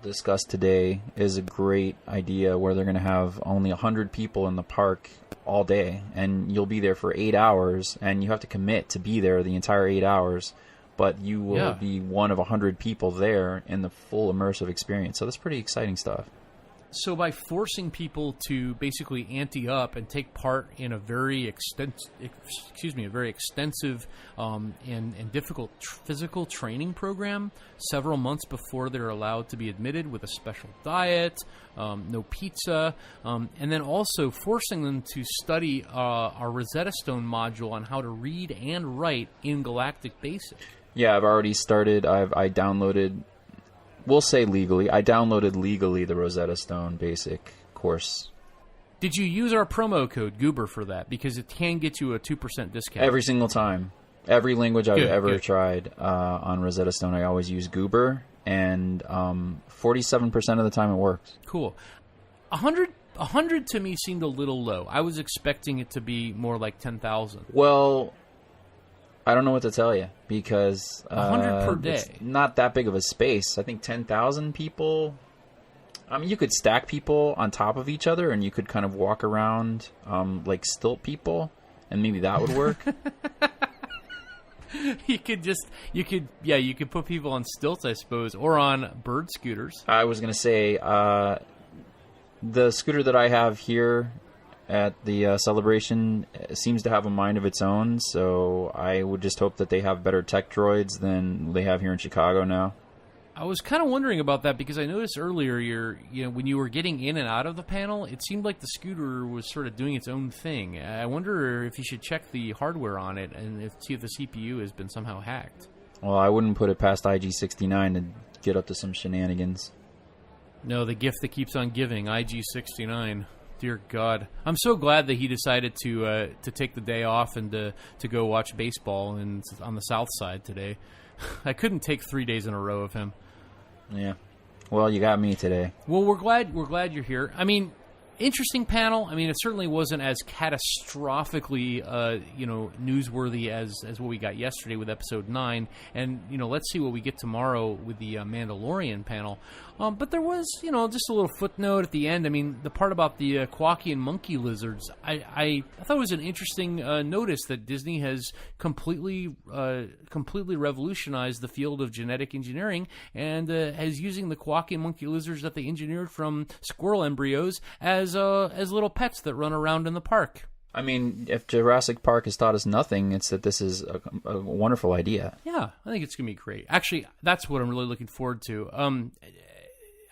discussed today is a great idea, where they're going to have only 100 people in the park all day, and you'll be there for 8 hours, and you have to commit to be there the entire 8 hours, but you will be one of 100 people there in the full immersive experience. So that's pretty exciting stuff. So by forcing people to basically ante up and take part in a very extensive and difficult physical training program several months before they're allowed to be admitted with a special diet, no pizza, and then also forcing them to study our Rosetta Stone module on how to read and write in Galactic Basic. Yeah, I've already started. I downloaded. We'll say legally. I downloaded legally the Rosetta Stone Basic course. Did you use our promo code Goober for that? Because it can get you a 2% discount. Every single time. Every language I've ever tried on Rosetta Stone, I always use Goober, and 47% of the time it works. Cool. 100 to me seemed a little low. I was expecting it to be more like 10,000. Well, I don't know what to tell you, because 100 per day. It's not that big of a space. I think 10,000 people. I mean, you could stack people on top of each other, and you could kind of walk around like stilt people, and maybe that would work. You could put people on stilts, I suppose, or on bird scooters. I was gonna say the scooter that I have here at the celebration seems to have a mind of its own, so I would just hope that they have better tech droids than they have here in Chicago now. I was kind of wondering about that because I noticed earlier when you were getting in and out of the panel, it seemed like the scooter was sort of doing its own thing. I wonder if you should check the hardware on it and see if the CPU has been somehow hacked. Well, I wouldn't put it past IG69 to get up to some shenanigans. No, the gift that keeps on giving, IG69. Dear God. I'm so glad that he decided to take the day off and to go watch baseball on the South Side today. I couldn't take 3 days in a row of him. Yeah. Well, you got me today. Well, we're glad you're here. I mean, interesting panel. I mean, it certainly wasn't as catastrophically newsworthy as what we got yesterday with episode 9. And, let's see what we get tomorrow with the Mandalorian panel. But there was, just a little footnote at the end. I mean, the part about the Quakian monkey lizards, I thought it was an interesting notice that Disney has completely revolutionized the field of genetic engineering and is using the Quakian monkey lizards that they engineered from squirrel embryos as little pets that run around in the park. I mean, if Jurassic Park has taught us nothing, it's that this is a wonderful idea. Yeah, I think it's going to be great. Actually, that's what I'm really looking forward to.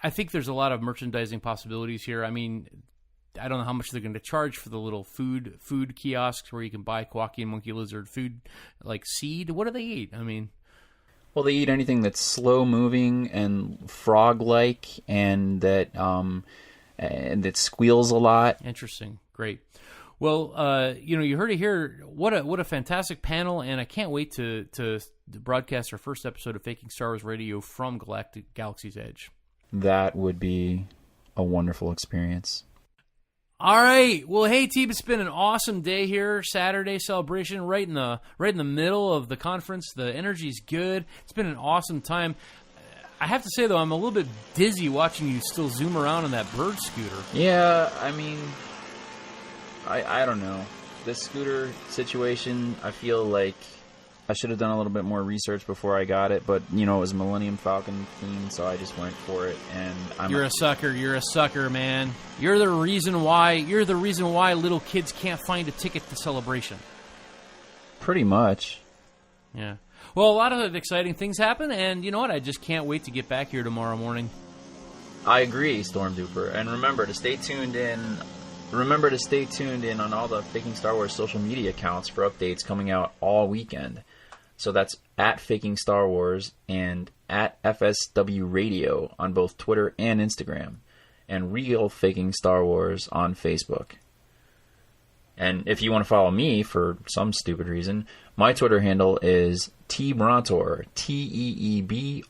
I think there's a lot of merchandising possibilities here. I mean, I don't know how much they're going to charge for the little food kiosks where you can buy Quakian monkey lizard food, like seed. What do they eat? I mean... Well, they eat anything that's slow-moving and frog-like and that squeals a lot. Interesting. Great. Well, you heard it here. What a fantastic panel, and I can't wait to broadcast our first episode of Faking Star Wars Radio from Galaxy's Edge. That would be a wonderful experience. All right. Well, hey, Teeb, it's been an awesome day here. Saturday celebration, right in the middle of the conference. The energy's good. It's been an awesome time. I have to say, though, I'm a little bit dizzy watching you still zoom around on that bird scooter. Yeah, I mean, I don't know. This scooter situation, I feel like I should have done a little bit more research before I got it, but it was Millennium Falcon themed, so I just went for it. And You're a sucker. You're a sucker, man. You're the reason why little kids can't find a ticket to Celebration. Pretty much. Yeah. Well, a lot of exciting things happen, and you know what? I just can't wait to get back here tomorrow morning. I agree, Storm Duper. And remember to stay tuned in. Remember to stay tuned in on all the Faking Star Wars social media accounts for updates coming out all weekend. So that's at Faking Star Wars and at FSW Radio on both Twitter and Instagram, and Real Faking Star Wars on Facebook. And if you want to follow me for some stupid reason, my Twitter handle is Teeb Ront'r, TeebRont'r.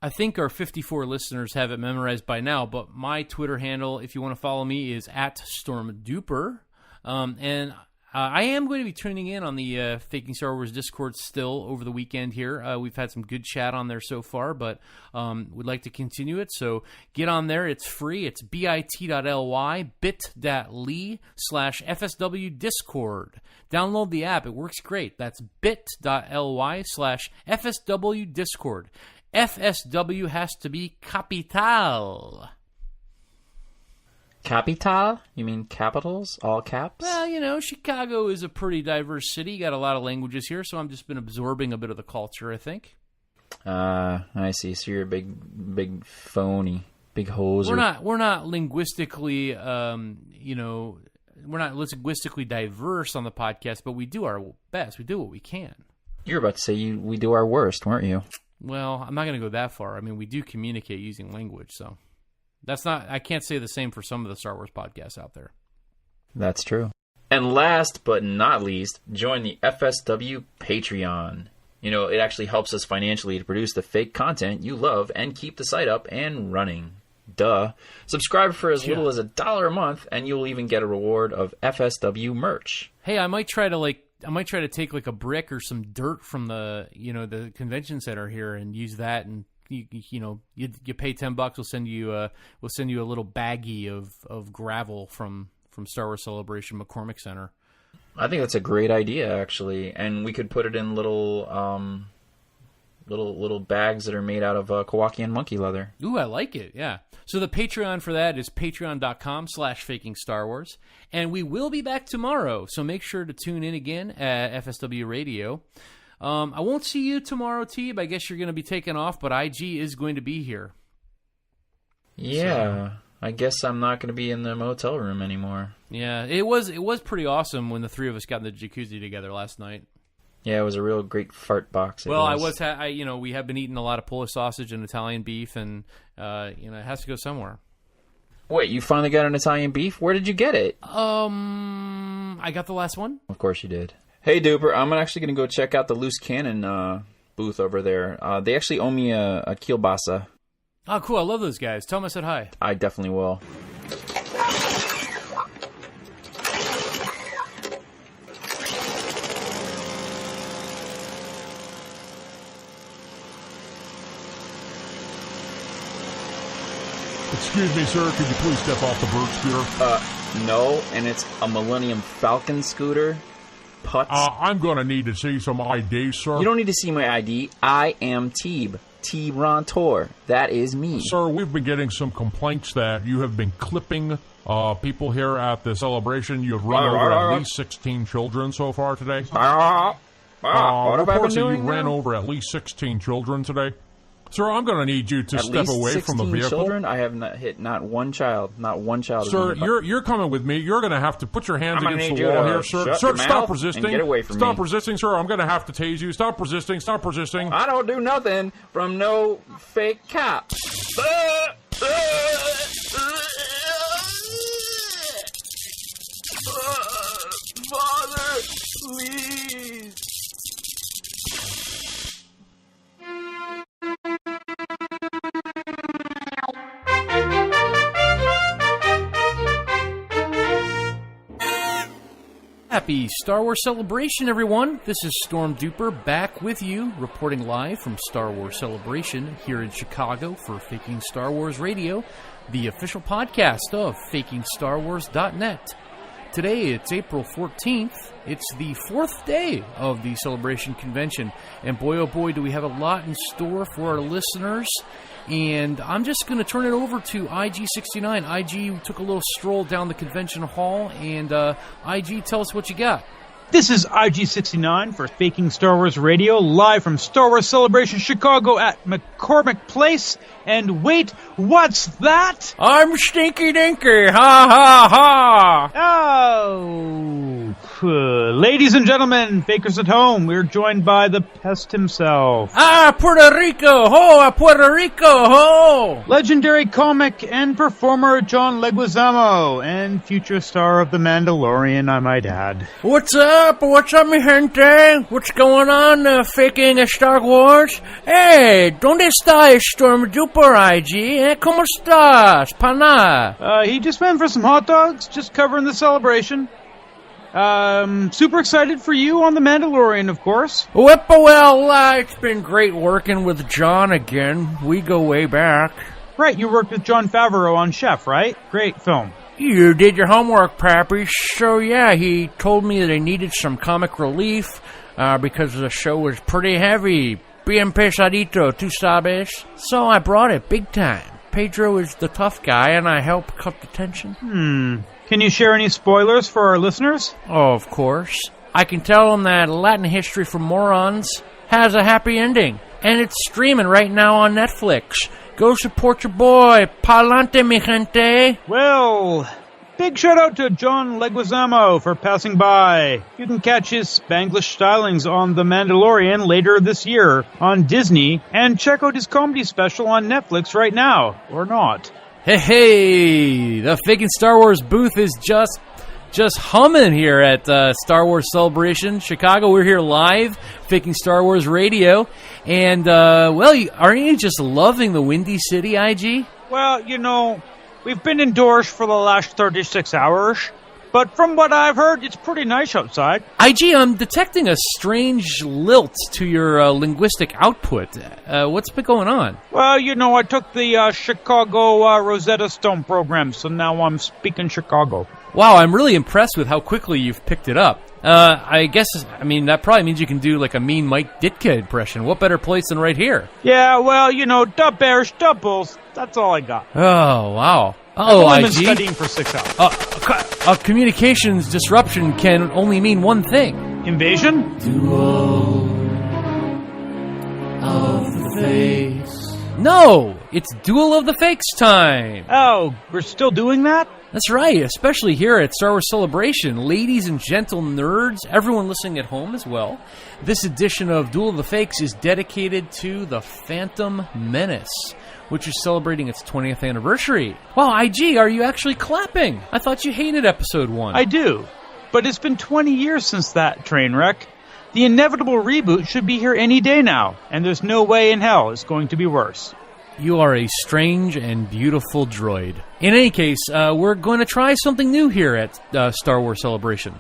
I think our 54 listeners have it memorized by now, but my Twitter handle, if you want to follow me, is at Storm Duper. And I am going to be tuning in on the Faking Star Wars Discord still over the weekend here. We've had some good chat on there so far, but would like to continue it. So get on there. It's free. It's bit.ly, bit.ly/FSW Discord. Download the app. It works great. That's bit.ly/FSW Discord. FSW has to be capital. Capital? You mean capitals? All caps? Well, Chicago is a pretty diverse city. Got a lot of languages here, so I've just been absorbing a bit of the culture, I think. I see. So you're a big phony, big hoser. We're not linguistically, we're not linguistically diverse on the podcast, but we do our best. We do what we can. You're about to say we do our worst, weren't you? Well, I'm not going to go that far. I mean, we do communicate using language, so that's not. I can't say the same for some of the Star Wars podcasts out there. That's true. And last but not least, join the FSW Patreon. It actually helps us financially to produce the fake content you love and keep the site up and running. Duh. Subscribe for as little as $1 a month, and you'll even get a reward of FSW merch. Hey, I might try to take like a brick or some dirt from the the convention center here and use that, and you pay $10, we'll send you a little baggie of gravel from Star Wars Celebration McCormick Center. I think that's a great idea, actually, and we could put it in little bags that are made out of Kowakian monkey leather. Ooh, I like it. Yeah. So the Patreon for that is patreon.com/fakingstarwars, and we will be back tomorrow. So make sure to tune in again at FSW Radio. I won't see you tomorrow, Teeb. I guess you're going to be taking off, but IG is going to be here. Yeah. So I guess I'm not going to be in the motel room anymore. Yeah, it was pretty awesome when the three of us got in the jacuzzi together last night. Yeah, it was a real great fart box. We have been eating a lot of Polish sausage and Italian beef, and it has to go somewhere. Wait, you finally got an Italian beef? Where did you get it? I got the last one. Of course you did. Hey, Duper, I'm actually going to go check out the Loose Cannon booth over there. They actually owe me a kielbasa. Oh, cool. I love those guys. Tell them I said hi. I definitely will. Excuse me, sir. Could you please step off the bird scooter? No, and it's a Millennium Falcon scooter. Putz. I'm going to need to see some ID, sir. You don't need to see my ID. I am Teeb Ront'r. That is me. Sir, we've been getting some complaints that you have been clipping people here at the celebration. You've run over at least 16 children so far today. What have I been doing you ran over at least 16 children today. Sir, I'm going to need you to step away from the vehicle. Children? I have not hit not one child. Not one child. Sir, you're coming with me. You're going to have to put your hands against the wall here, sir. Sir, stop resisting. Get away from stop me. Resisting, sir. I'm going to have to tase you. Stop resisting. Stop resisting. I don't do nothing from no fake cop. Father, please. Happy Star Wars Celebration, everyone. This is Storm Duper back with you, reporting live from Star Wars Celebration here in Chicago for Faking Star Wars Radio, the official podcast of FakingStarWars.net. Today, it's April 14th. It's the fourth day of the Celebration Convention. And boy, oh boy, do we have a lot in store for our listeners. And I'm just going to turn it over to IG69. IG took a little stroll down the convention hall. And IG, tell us what you got. This is IG69 for Faking Star Wars Radio, live from Star Wars Celebration Chicago at McCormick Place. And wait, what's that? I'm Stinky Dinky, ha ha ha! Oh, ladies and gentlemen, fakers at home, we're joined by the pest himself. Puerto Rico, ho! Puerto Rico, ho! Legendary comic and performer John Leguizamo, and future star of The Mandalorian, I might add. What's up? What's up, mi gente? What's going on, faking Star Wars? Hey, ¿dónde está Storm Duper, IG? ¿Cómo estás, pana? He just went for some hot dogs, just covering the celebration. Super excited for you on The Mandalorian, of course. Well, it's been great working with John again. We go way back. Right, you worked with Jon Favreau on Chef, right? Great film. You did your homework, Pappy. So, yeah, he told me that I needed some comic relief because the show was pretty heavy. bien pesadito, tú sabes. So I brought it big time. Pedro is the tough guy, and I help cut the tension. Can you share any spoilers for our listeners? Oh, of course. I can tell them that Latin History for Morons has a happy ending, and it's streaming right now on Netflix. Go support your boy. Pa'lante, mi gente. Well, big shout out to John Leguizamo for passing by. You can catch his Spanglish stylings on The Mandalorian later this year on Disney, and check out his comedy special on Netflix right now, or not. Hey, the Faking Star Wars booth is just humming here at Star Wars Celebration Chicago. We're here live, Faking Star Wars Radio, and aren't you just loving the Windy City, IG? Well, you know, we've been indoors for the last 36 hours, but from what I've heard, it's pretty nice outside. IG, I'm detecting a strange lilt to your linguistic output. What's been going on? Well, you know, I took the Chicago Rosetta Stone program, so now I'm speaking Chicago. Wow, I'm really impressed with how quickly you've picked it up. That probably means you can do like a mean Mike Ditka impression. What better place than right here? Yeah, well, you know, dub bears, dub bulls. That's all I got. Oh, wow. I've only been studying for 6 hours. A communications disruption can only mean one thing. Invasion? Duel of the Fakes. No, it's Duel of the Fakes time. Oh, we're still doing that? That's right, especially here at Star Wars Celebration. Ladies and gentle nerds, everyone listening at home as well. This edition of Duel of the Fakes is dedicated to the Phantom Menace, which is celebrating its 20th anniversary. Wow, IG, are you actually clapping? I thought you hated Episode 1. I do, but it's been 20 years since that train wreck. The inevitable reboot should be here any day now, and there's no way in hell it's going to be worse. You are a strange and beautiful droid. In any case, we're going to try something new here at Star Wars Celebration.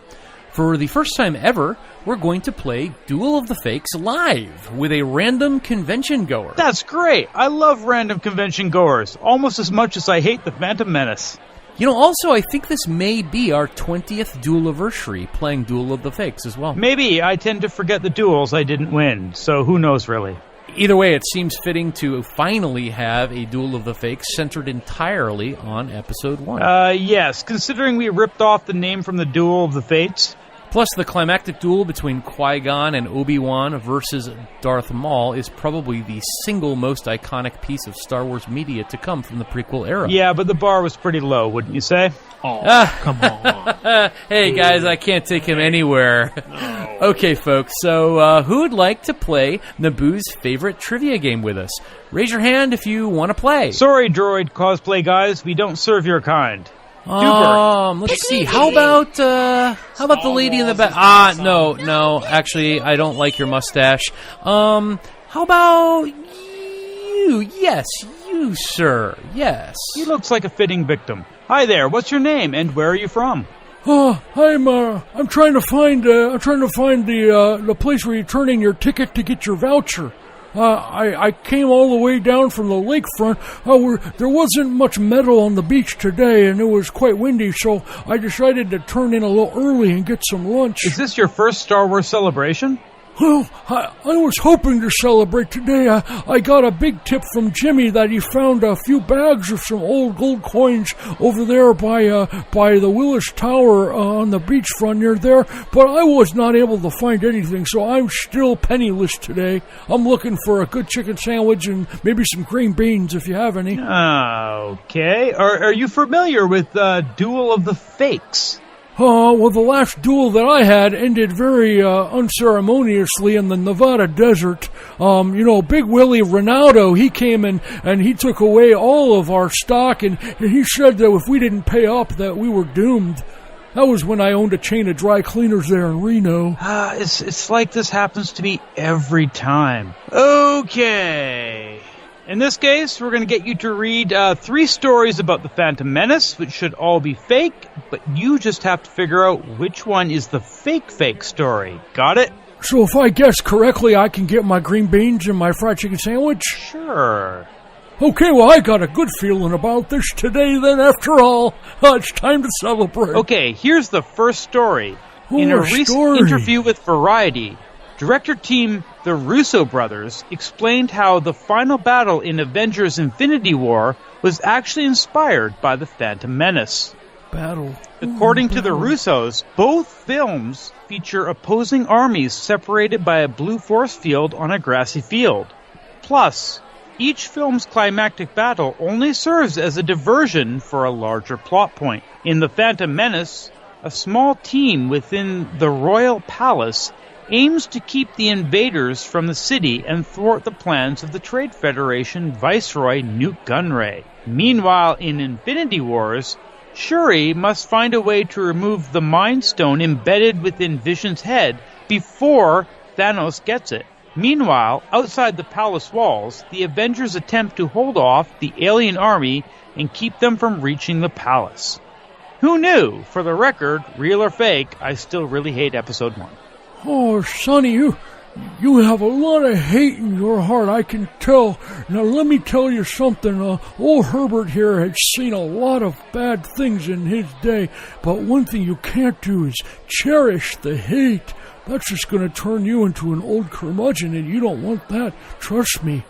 For the first time ever, we're going to play Duel of the Fakes live with a random convention goer. That's great! I love random convention goers, almost as much as I hate the Phantom Menace. You know, also, I think this may be our 20th duel-anniversary, playing Duel of the Fakes as well. Maybe. I tend to forget the duels I didn't win, so who knows, really. Either way, it seems fitting to finally have a Duel of the Fakes centered entirely on Episode 1. Yes, considering we ripped off the name from the Duel of the Fates. Plus, the climactic duel between Qui-Gon and Obi-Wan versus Darth Maul is probably the single most iconic piece of Star Wars media to come from the prequel era. Yeah, but the bar was pretty low, wouldn't you say? Oh, come on. Hey, guys, I can't take him anywhere. No. Okay, folks, so who would like to play Naboo's favorite trivia game with us? Raise your hand if you want to play. Sorry, droid cosplay guys, we don't serve your kind. Let's see. How about the lady in the back? No. Actually, I don't like your mustache. How about you? Yes, you, sir. Yes. He looks like a fitting victim. Hi there. What's your name and where are you from? I'm trying to find the place where you turn in your ticket to get your voucher. I came all the way down from the lakefront. There wasn't much metal on the beach today, and it was quite windy, so I decided to turn in a little early and get some lunch. Is this your first Star Wars celebration? Well, I was hoping to celebrate today. I got a big tip from Jimmy that he found a few bags of some old gold coins over there by the Willis Tower on the beachfront near there, but I was not able to find anything, so I'm still penniless today. I'm looking for a good chicken sandwich and maybe some green beans if you have any. Okay. Are you familiar with Duel of the Fakes? Well, the last duel that I had ended very unceremoniously in the Nevada desert. Big Willie Ronaldo, he came and he took away all of our stock, and he said that if we didn't pay up that we were doomed. That was when I owned a chain of dry cleaners there in Reno. It's like this happens to me every time. Okay. In this case, we're going to get you to read 3 stories about the Phantom Menace, which should all be fake, but you just have to figure out which one is the fake story. Got it? So if I guess correctly, I can get my green beans and my fried chicken sandwich? Sure. Okay, well, I got a good feeling about this today then, after all. It's time to celebrate. Okay, here's the first story. In a recent interview with Variety, director Teeb the Russo brothers explained how the final battle in Avengers Infinity War was actually inspired by the Phantom Menace. According to the Russos, both films feature opposing armies separated by a blue force field on a grassy field. Plus, each film's climactic battle only serves as a diversion for a larger plot point. In The Phantom Menace, a small team within the Royal Palace aims to keep the invaders from the city and thwart the plans of the Trade Federation Viceroy Newt Gunray. Meanwhile, in Infinity Wars, Shuri must find a way to remove the Mind Stone embedded within Vision's head before Thanos gets it. Meanwhile, outside the palace walls, the Avengers attempt to hold off the alien army and keep them from reaching the palace. Who knew? For the record, real or fake, I still really hate Episode 1. Oh, Sonny, you have a lot of hate in your heart, I can tell. Now, let me tell you something. Old Herbert here has seen a lot of bad things in his day, but one thing you can't do is cherish the hate. That's just going to turn you into an old curmudgeon, and you don't want that. Trust me.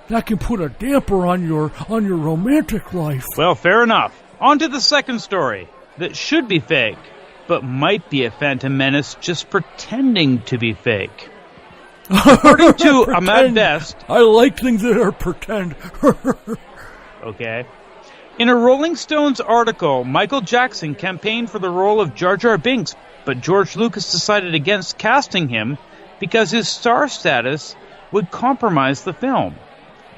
That can put a damper on your romantic life. Well, fair enough. On to the second story that should be fake, but might be a Phantom Menace just pretending to be fake. According to Ahmad Best... I like things that are pretend. Okay. In a Rolling Stones article, Michael Jackson campaigned for the role of Jar Jar Binks, but George Lucas decided against casting him because his star status would compromise the film.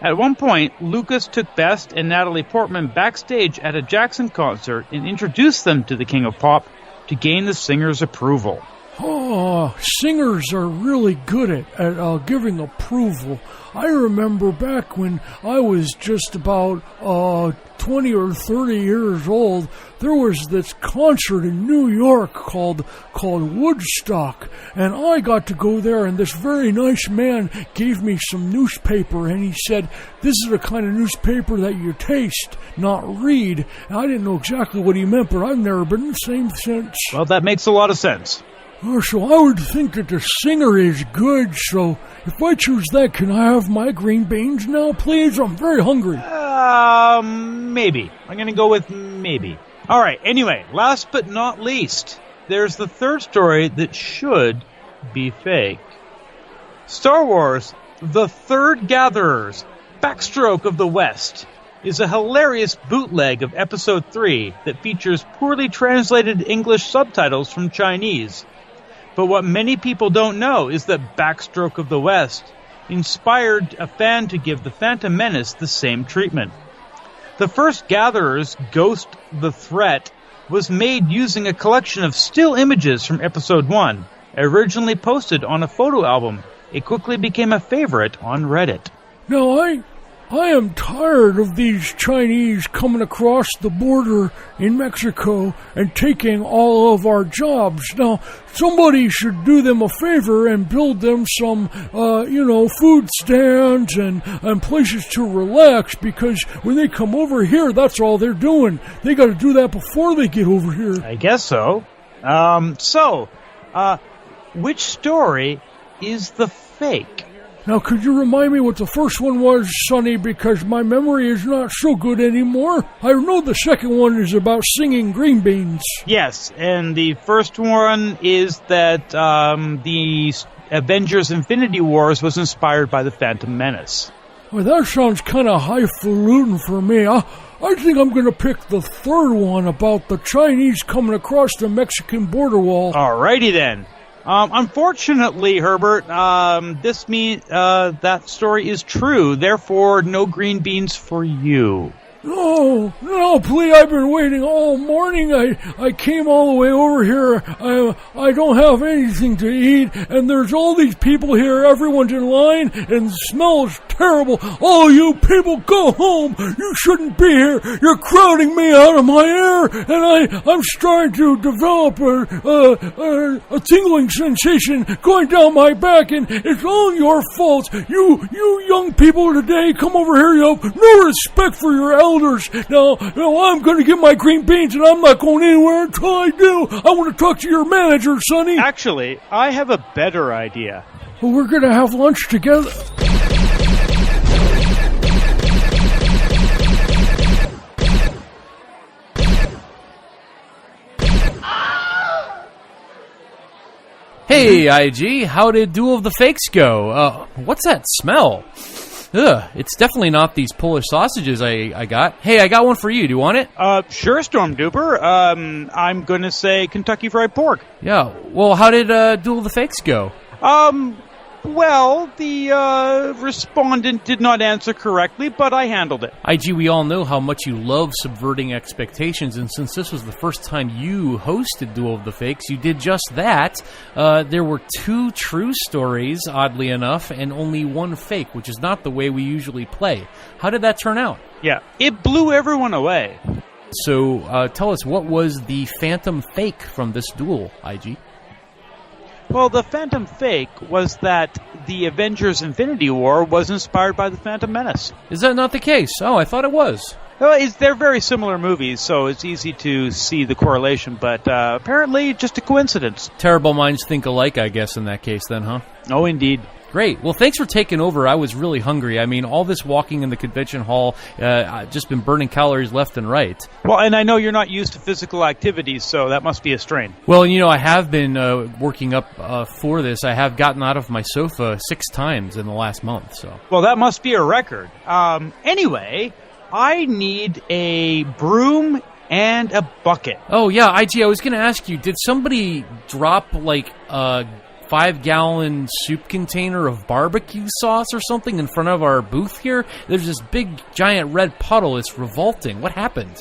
At one point, Lucas took Best and Natalie Portman backstage at a Jackson concert and introduced them to the King of Pop to gain the singer's approval. Oh, singers are really good at giving approval. I remember back when I was just about 20 or 30 years old, there was this concert in New York called Woodstock, and I got to go there, and this very nice man gave me some newspaper, and he said, "This is the kind of newspaper that you taste, not read." And I didn't know exactly what he meant, but I've never been the same since. Well, that makes a lot of sense. So I would think that the singer is good, so if I choose that, can I have my green beans now, please? I'm very hungry. Maybe. I'm going to go with maybe. All right, anyway, last but not least, there's the third story that should be fake. Star Wars, The Third Gatherers, Backstroke of the West, is a hilarious bootleg of Episode 3 that features poorly translated English subtitles from Chinese. But what many people don't know is that Backstroke of the West inspired a fan to give the Phantom Menace the same treatment. The first Gatherers, Ghost the Threat, was made using a collection of still images from Episode 1. Originally posted on a photo album, it quickly became a favorite on Reddit. Now, I am tired of these Chinese coming across the border in Mexico and taking all of our jobs. Now, somebody should do them a favor and build them some, food stands and places to relax, because when they come over here, that's all they're doing. They got to do that before they get over here. I guess so. Which story is the fake? Now, could you remind me what the first one was, Sonny, because my memory is not so good anymore? I know the second one is about singing green beans. Yes, and the first one is that the Avengers Infinity Wars was inspired by the Phantom Menace. Well, that sounds kind of highfalutin for me. I think I'm going to pick the third one about the Chinese coming across the Mexican border wall. Alrighty then. Unfortunately, Herbert, this means that story is true. Therefore, no green beans for you. No, please, I've been waiting all morning. I came all the way over here. I don't have anything to eat, and there's all these people here. Everyone's in line, and the smell is terrible. Oh, you people, go home. You shouldn't be here. You're crowding me out of my air, and I'm starting to develop a tingling sensation going down my back, and it's all your fault. You young people today, come over here. You have no respect for your elders. elders. Now I'm going to get my green beans, and I'm not going anywhere until I do. I want to talk to your manager, Sonny. Actually, I have a better idea. Well, we're going to have lunch together. Hey, IG, how did Duel of the Fakes go? What's that smell? Ugh, it's definitely not these Polish sausages I got. Hey, I got one for you. Do you want it? Sure, Storm Duper. I'm going to say Kentucky Fried Pork. Yeah, well, how did Duel of the Fakes go? Well, the respondent did not answer correctly, but I handled it. IG, we all know how much you love subverting expectations, and since this was the first time you hosted Duel of the Fakes, you did just that. There were 2 true stories, oddly enough, and only 1 fake, which is not the way we usually play. How did that turn out? Yeah, it blew everyone away. So, tell us, what was the phantom fake from this duel, IG? Well, the Phantom fake was that the Avengers Infinity War was inspired by the Phantom Menace. Is that not the case? Oh, I thought it was. Well, they're very similar movies, so it's easy to see the correlation, but apparently just a coincidence. Terrible minds think alike, I guess, in that case then, huh? Oh, indeed. Great. Well, thanks for taking over. I was really hungry. I mean, all this walking in the convention hall, I've just been burning calories left and right. Well, and I know you're not used to physical activities, so that must be a strain. Well, you know, I have been working up for this. I have gotten out of my sofa 6 times in the last month. So. Well, that must be a record. Anyway, I need a broom and a bucket. Oh, yeah, IG, I was going to ask you, did somebody drop, like, 5-gallon soup container of barbecue sauce or something in front of our booth here? There's this big, giant red puddle. It's revolting. What happened?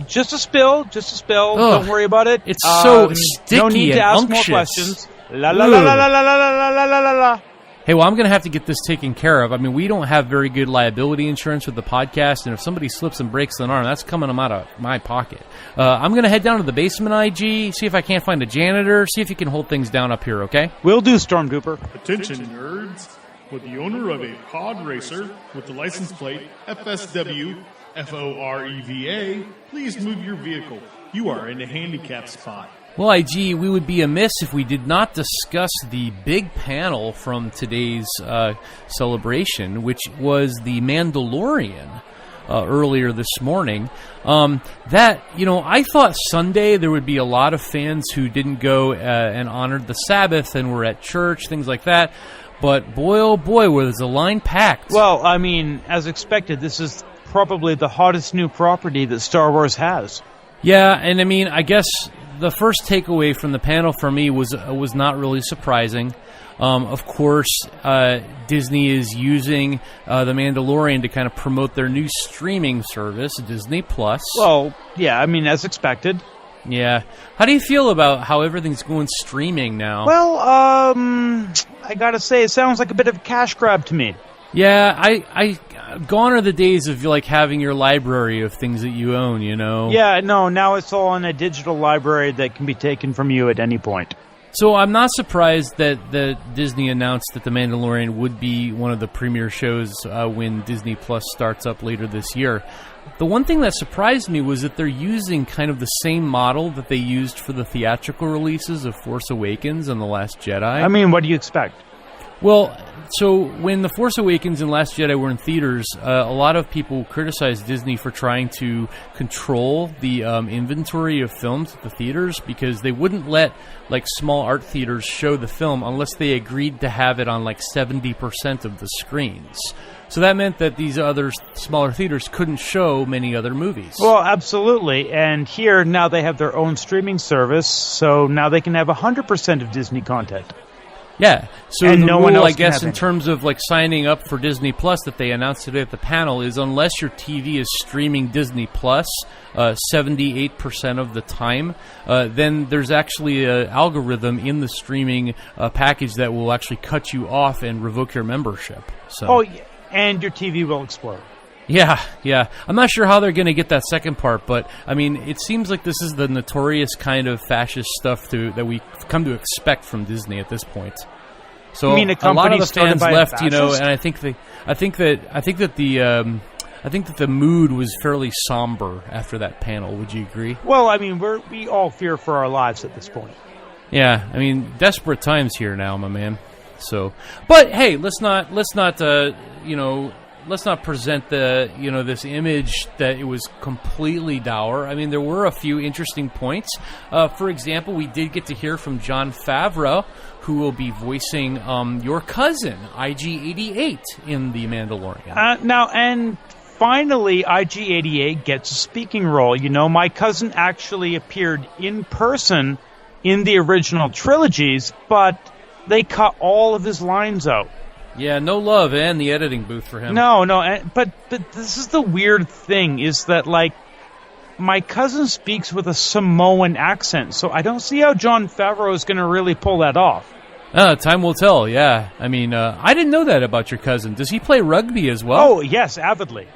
Just a spill. Ugh. Don't worry about it. It's so sticky no need and to ask unctuous. more questions. La la la la la la la la la la la. Hey, well, I'm going to have to get this taken care of. I mean, we don't have very good liability insurance with the podcast, and if somebody slips and breaks an arm, that's coming out of my pocket. I'm going to head down to the basement, IG, see if I can't find a janitor, see if you can hold things down up here, okay? Will do, Storm Duper. Attention, nerds. With the owner of a pod racer with the license plate FSW FOREVA, please move your vehicle. You are in a handicap spot. Well, IG, we would be amiss if we did not discuss the big panel from today's celebration, which was the Mandalorian earlier this morning. I thought Sunday there would be a lot of fans who didn't go and honored the Sabbath and were at church, things like that. But boy, oh boy, was the line packed. Well, I mean, as expected, this is probably the hottest new property that Star Wars has. Yeah, and I mean, I guess the first takeaway from the panel for me was not really surprising. Of course, Disney is using The Mandalorian to kind of promote their new streaming service, Disney Plus. Well, yeah, I mean, as expected. Yeah. How do you feel about how everything's going streaming now? Well, I gotta say, it sounds like a bit of a cash grab to me. Yeah, I gone are the days of like having your library of things that you own, you know? Yeah, no, now it's all in a digital library that can be taken from you at any point. So I'm not surprised that Disney announced that The Mandalorian would be one of the premiere shows when Disney Plus starts up later this year. The one thing that surprised me was that they're using kind of the same model that they used for the theatrical releases of Force Awakens and The Last Jedi. I mean, what do you expect? Well, so when The Force Awakens and Last Jedi were in theaters, a lot of people criticized Disney for trying to control the inventory of films at the theaters because they wouldn't let like small art theaters show the film unless they agreed to have it on like 70% of the screens. So that meant that these other smaller theaters couldn't show many other movies. Well, absolutely. And here, now they have their own streaming service, so now they can have 100% of Disney content. Yeah, so and the no rule, one else I guess, can have in any. terms of like signing up for Disney Plus that they announced today at the panel is unless your TV is streaming Disney Plus 78% of the time, then there's actually an algorithm in the streaming package that will actually cut you off and revoke your membership. So. Oh, and your TV will explode. Yeah. I'm not sure how they're going to get that second part, but, I mean, it seems like this is the notorious kind of fascist stuff that we come to expect from Disney at this point. So you mean a lot of the fans left, you know, and I think that I think that the mood was fairly somber after that panel. Would you agree? Well, I mean, we all fear for our lives at this point. Yeah, I mean, desperate times here now, my man. So, but hey, let's not present this image that it was completely dour. I mean, there were a few interesting points. For example, we did get to hear from Jon Favreau, who will be voicing your cousin, IG-88, in The Mandalorian. Now, and finally, IG-88 gets a speaking role. You know, my cousin actually appeared in person in the original trilogies, but they cut all of his lines out. Yeah, no love in the editing booth for him. No, but this is the weird thing, is that, like, my cousin speaks with a Samoan accent, so I don't see how Jon Favreau is going to really pull that off. Time will tell, yeah. I mean, I didn't know that about your cousin. Does he play rugby as well? Oh, yes, avidly.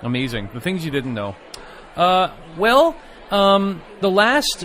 Amazing. The things you didn't know. The last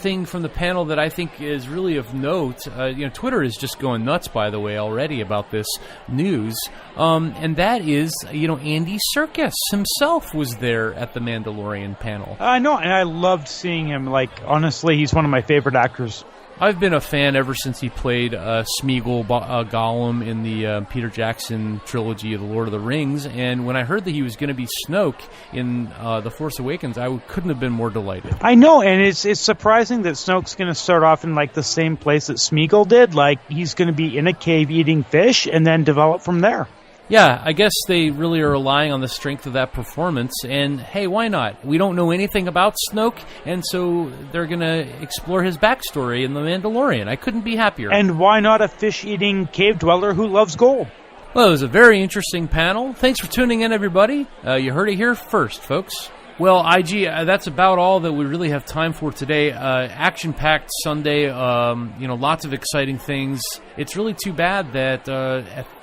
thing from the panel that I think is really of note, Twitter is just going nuts, by the way, already about this news, and that is, Andy Serkis himself was there at the Mandalorian panel. I know, and I loved seeing him. Like, honestly, he's one of my favorite actors. I've been a fan ever since he played Smeagol Gollum in the Peter Jackson trilogy of The Lord of the Rings, and when I heard that he was going to be Snoke in The Force Awakens, I couldn't have been more delighted. I know, and it's surprising that Snoke's going to start off in, like, the same place that Smeagol did. Like, he's going to be in a cave eating fish and then develop from there. Yeah, I guess they really are relying on the strength of that performance, and hey, why not? We don't know anything about Snoke, and so they're going to explore his backstory in The Mandalorian. I couldn't be happier. And why not a fish-eating cave dweller who loves gold? Well, it was a very interesting panel. Thanks for tuning in, everybody. You heard it here first, folks. Well, IG, that's about all that we really have time for today. Action-packed Sunday, lots of exciting things. It's really too bad that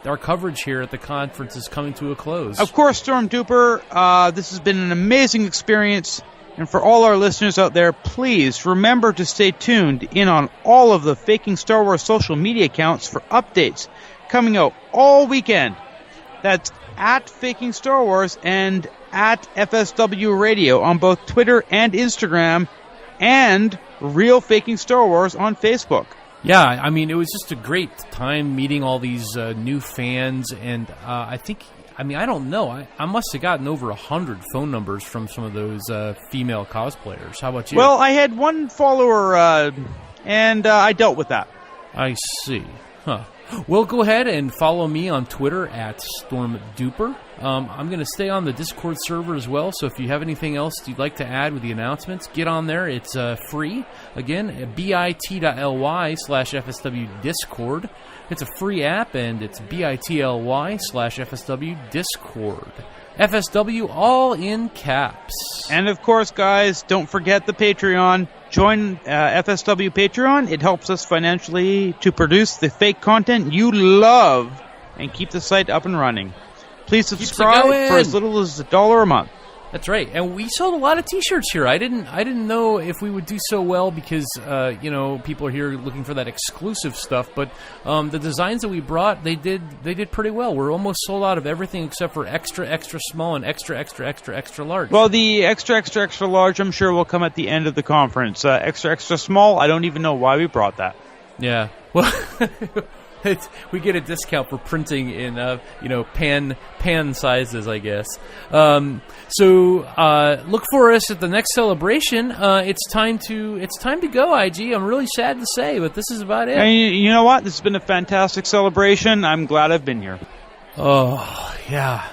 our coverage here at the conference is coming to a close. Of course, Storm Duper, this has been an amazing experience. And for all our listeners out there, please remember to stay tuned in on all of the Faking Star Wars social media accounts for updates coming out all weekend. That's at Faking Star Wars and at FSW Radio on both Twitter and Instagram, and Real Faking Star Wars on Facebook. Yeah, I mean, it was just a great time meeting all these new fans, and I don't know. I must have gotten over 100 phone numbers from some of those female cosplayers. How about you? Well, I had one follower, and I dealt with that. I see. Huh. Well, go ahead and follow me on Twitter at Storm Duper. I'm going to stay on the Discord server as well, so if you have anything else you'd like to add with the announcements, get on there. It's free. Again, bit.ly/FSW Discord. It's a free app, and it's bit.ly/FSW Discord. FSW all in caps. And of course, guys, don't forget the Patreon. Join FSW Patreon. It helps us financially to produce the fake content you love and keep the site up and running. Please subscribe for as little as $1 a month. That's right, and we sold a lot of T-shirts here. I didn't know if we would do so well because people are here looking for that exclusive stuff. But the designs that we brought, they did pretty well. We're almost sold out of everything except for extra small and extra large. Well, the extra large, I'm sure will come at the end of the conference. Extra small, I don't even know why we brought that. Yeah, well. We get a discount for printing in, pan sizes, I guess. So look for us at the next celebration. It's time to go, IG. I'm really sad to say, but this is about it. And you know what? This has been a fantastic celebration. I'm glad I've been here. Oh, yeah.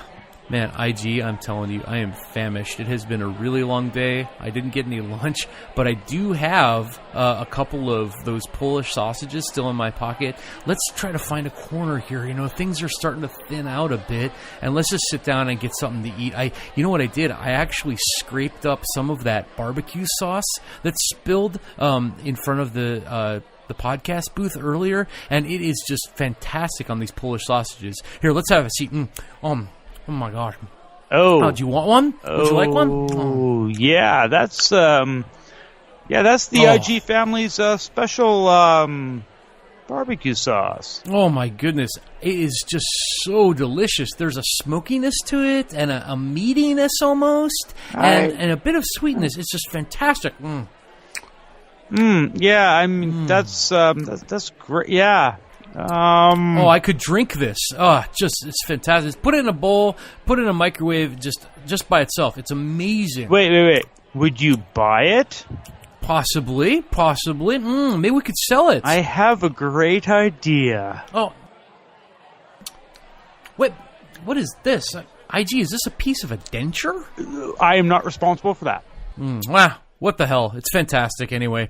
Man, IG, I'm telling you, I am famished. It has been a really long day. I didn't get any lunch, but I do have a couple of those Polish sausages still in my pocket. Let's try to find a corner here. Things are starting to thin out a bit, and let's just sit down and get something to eat. You know what I did? I actually scraped up some of that barbecue sauce that spilled in front of the podcast booth earlier, and it is just fantastic on these Polish sausages. Here, let's have a seat. Oh my gosh! Oh, do you want one? Would you like one? Oh, yeah, that's the IG family's special barbecue sauce. Oh my goodness, it is just so delicious. There's a smokiness to it and a meatiness almost, and a bit of sweetness. It's just fantastic. Yeah, I mean that's great. Yeah. Oh, I could drink this. Oh, it's fantastic. Put it in a bowl, put it in a microwave, just by itself. It's amazing. Wait. Would you buy it? Possibly. Maybe we could sell it. I have a great idea. Oh. Wait, what is this? IG, is this a piece of a denture? I am not responsible for that. Wow, what the hell? It's fantastic anyway.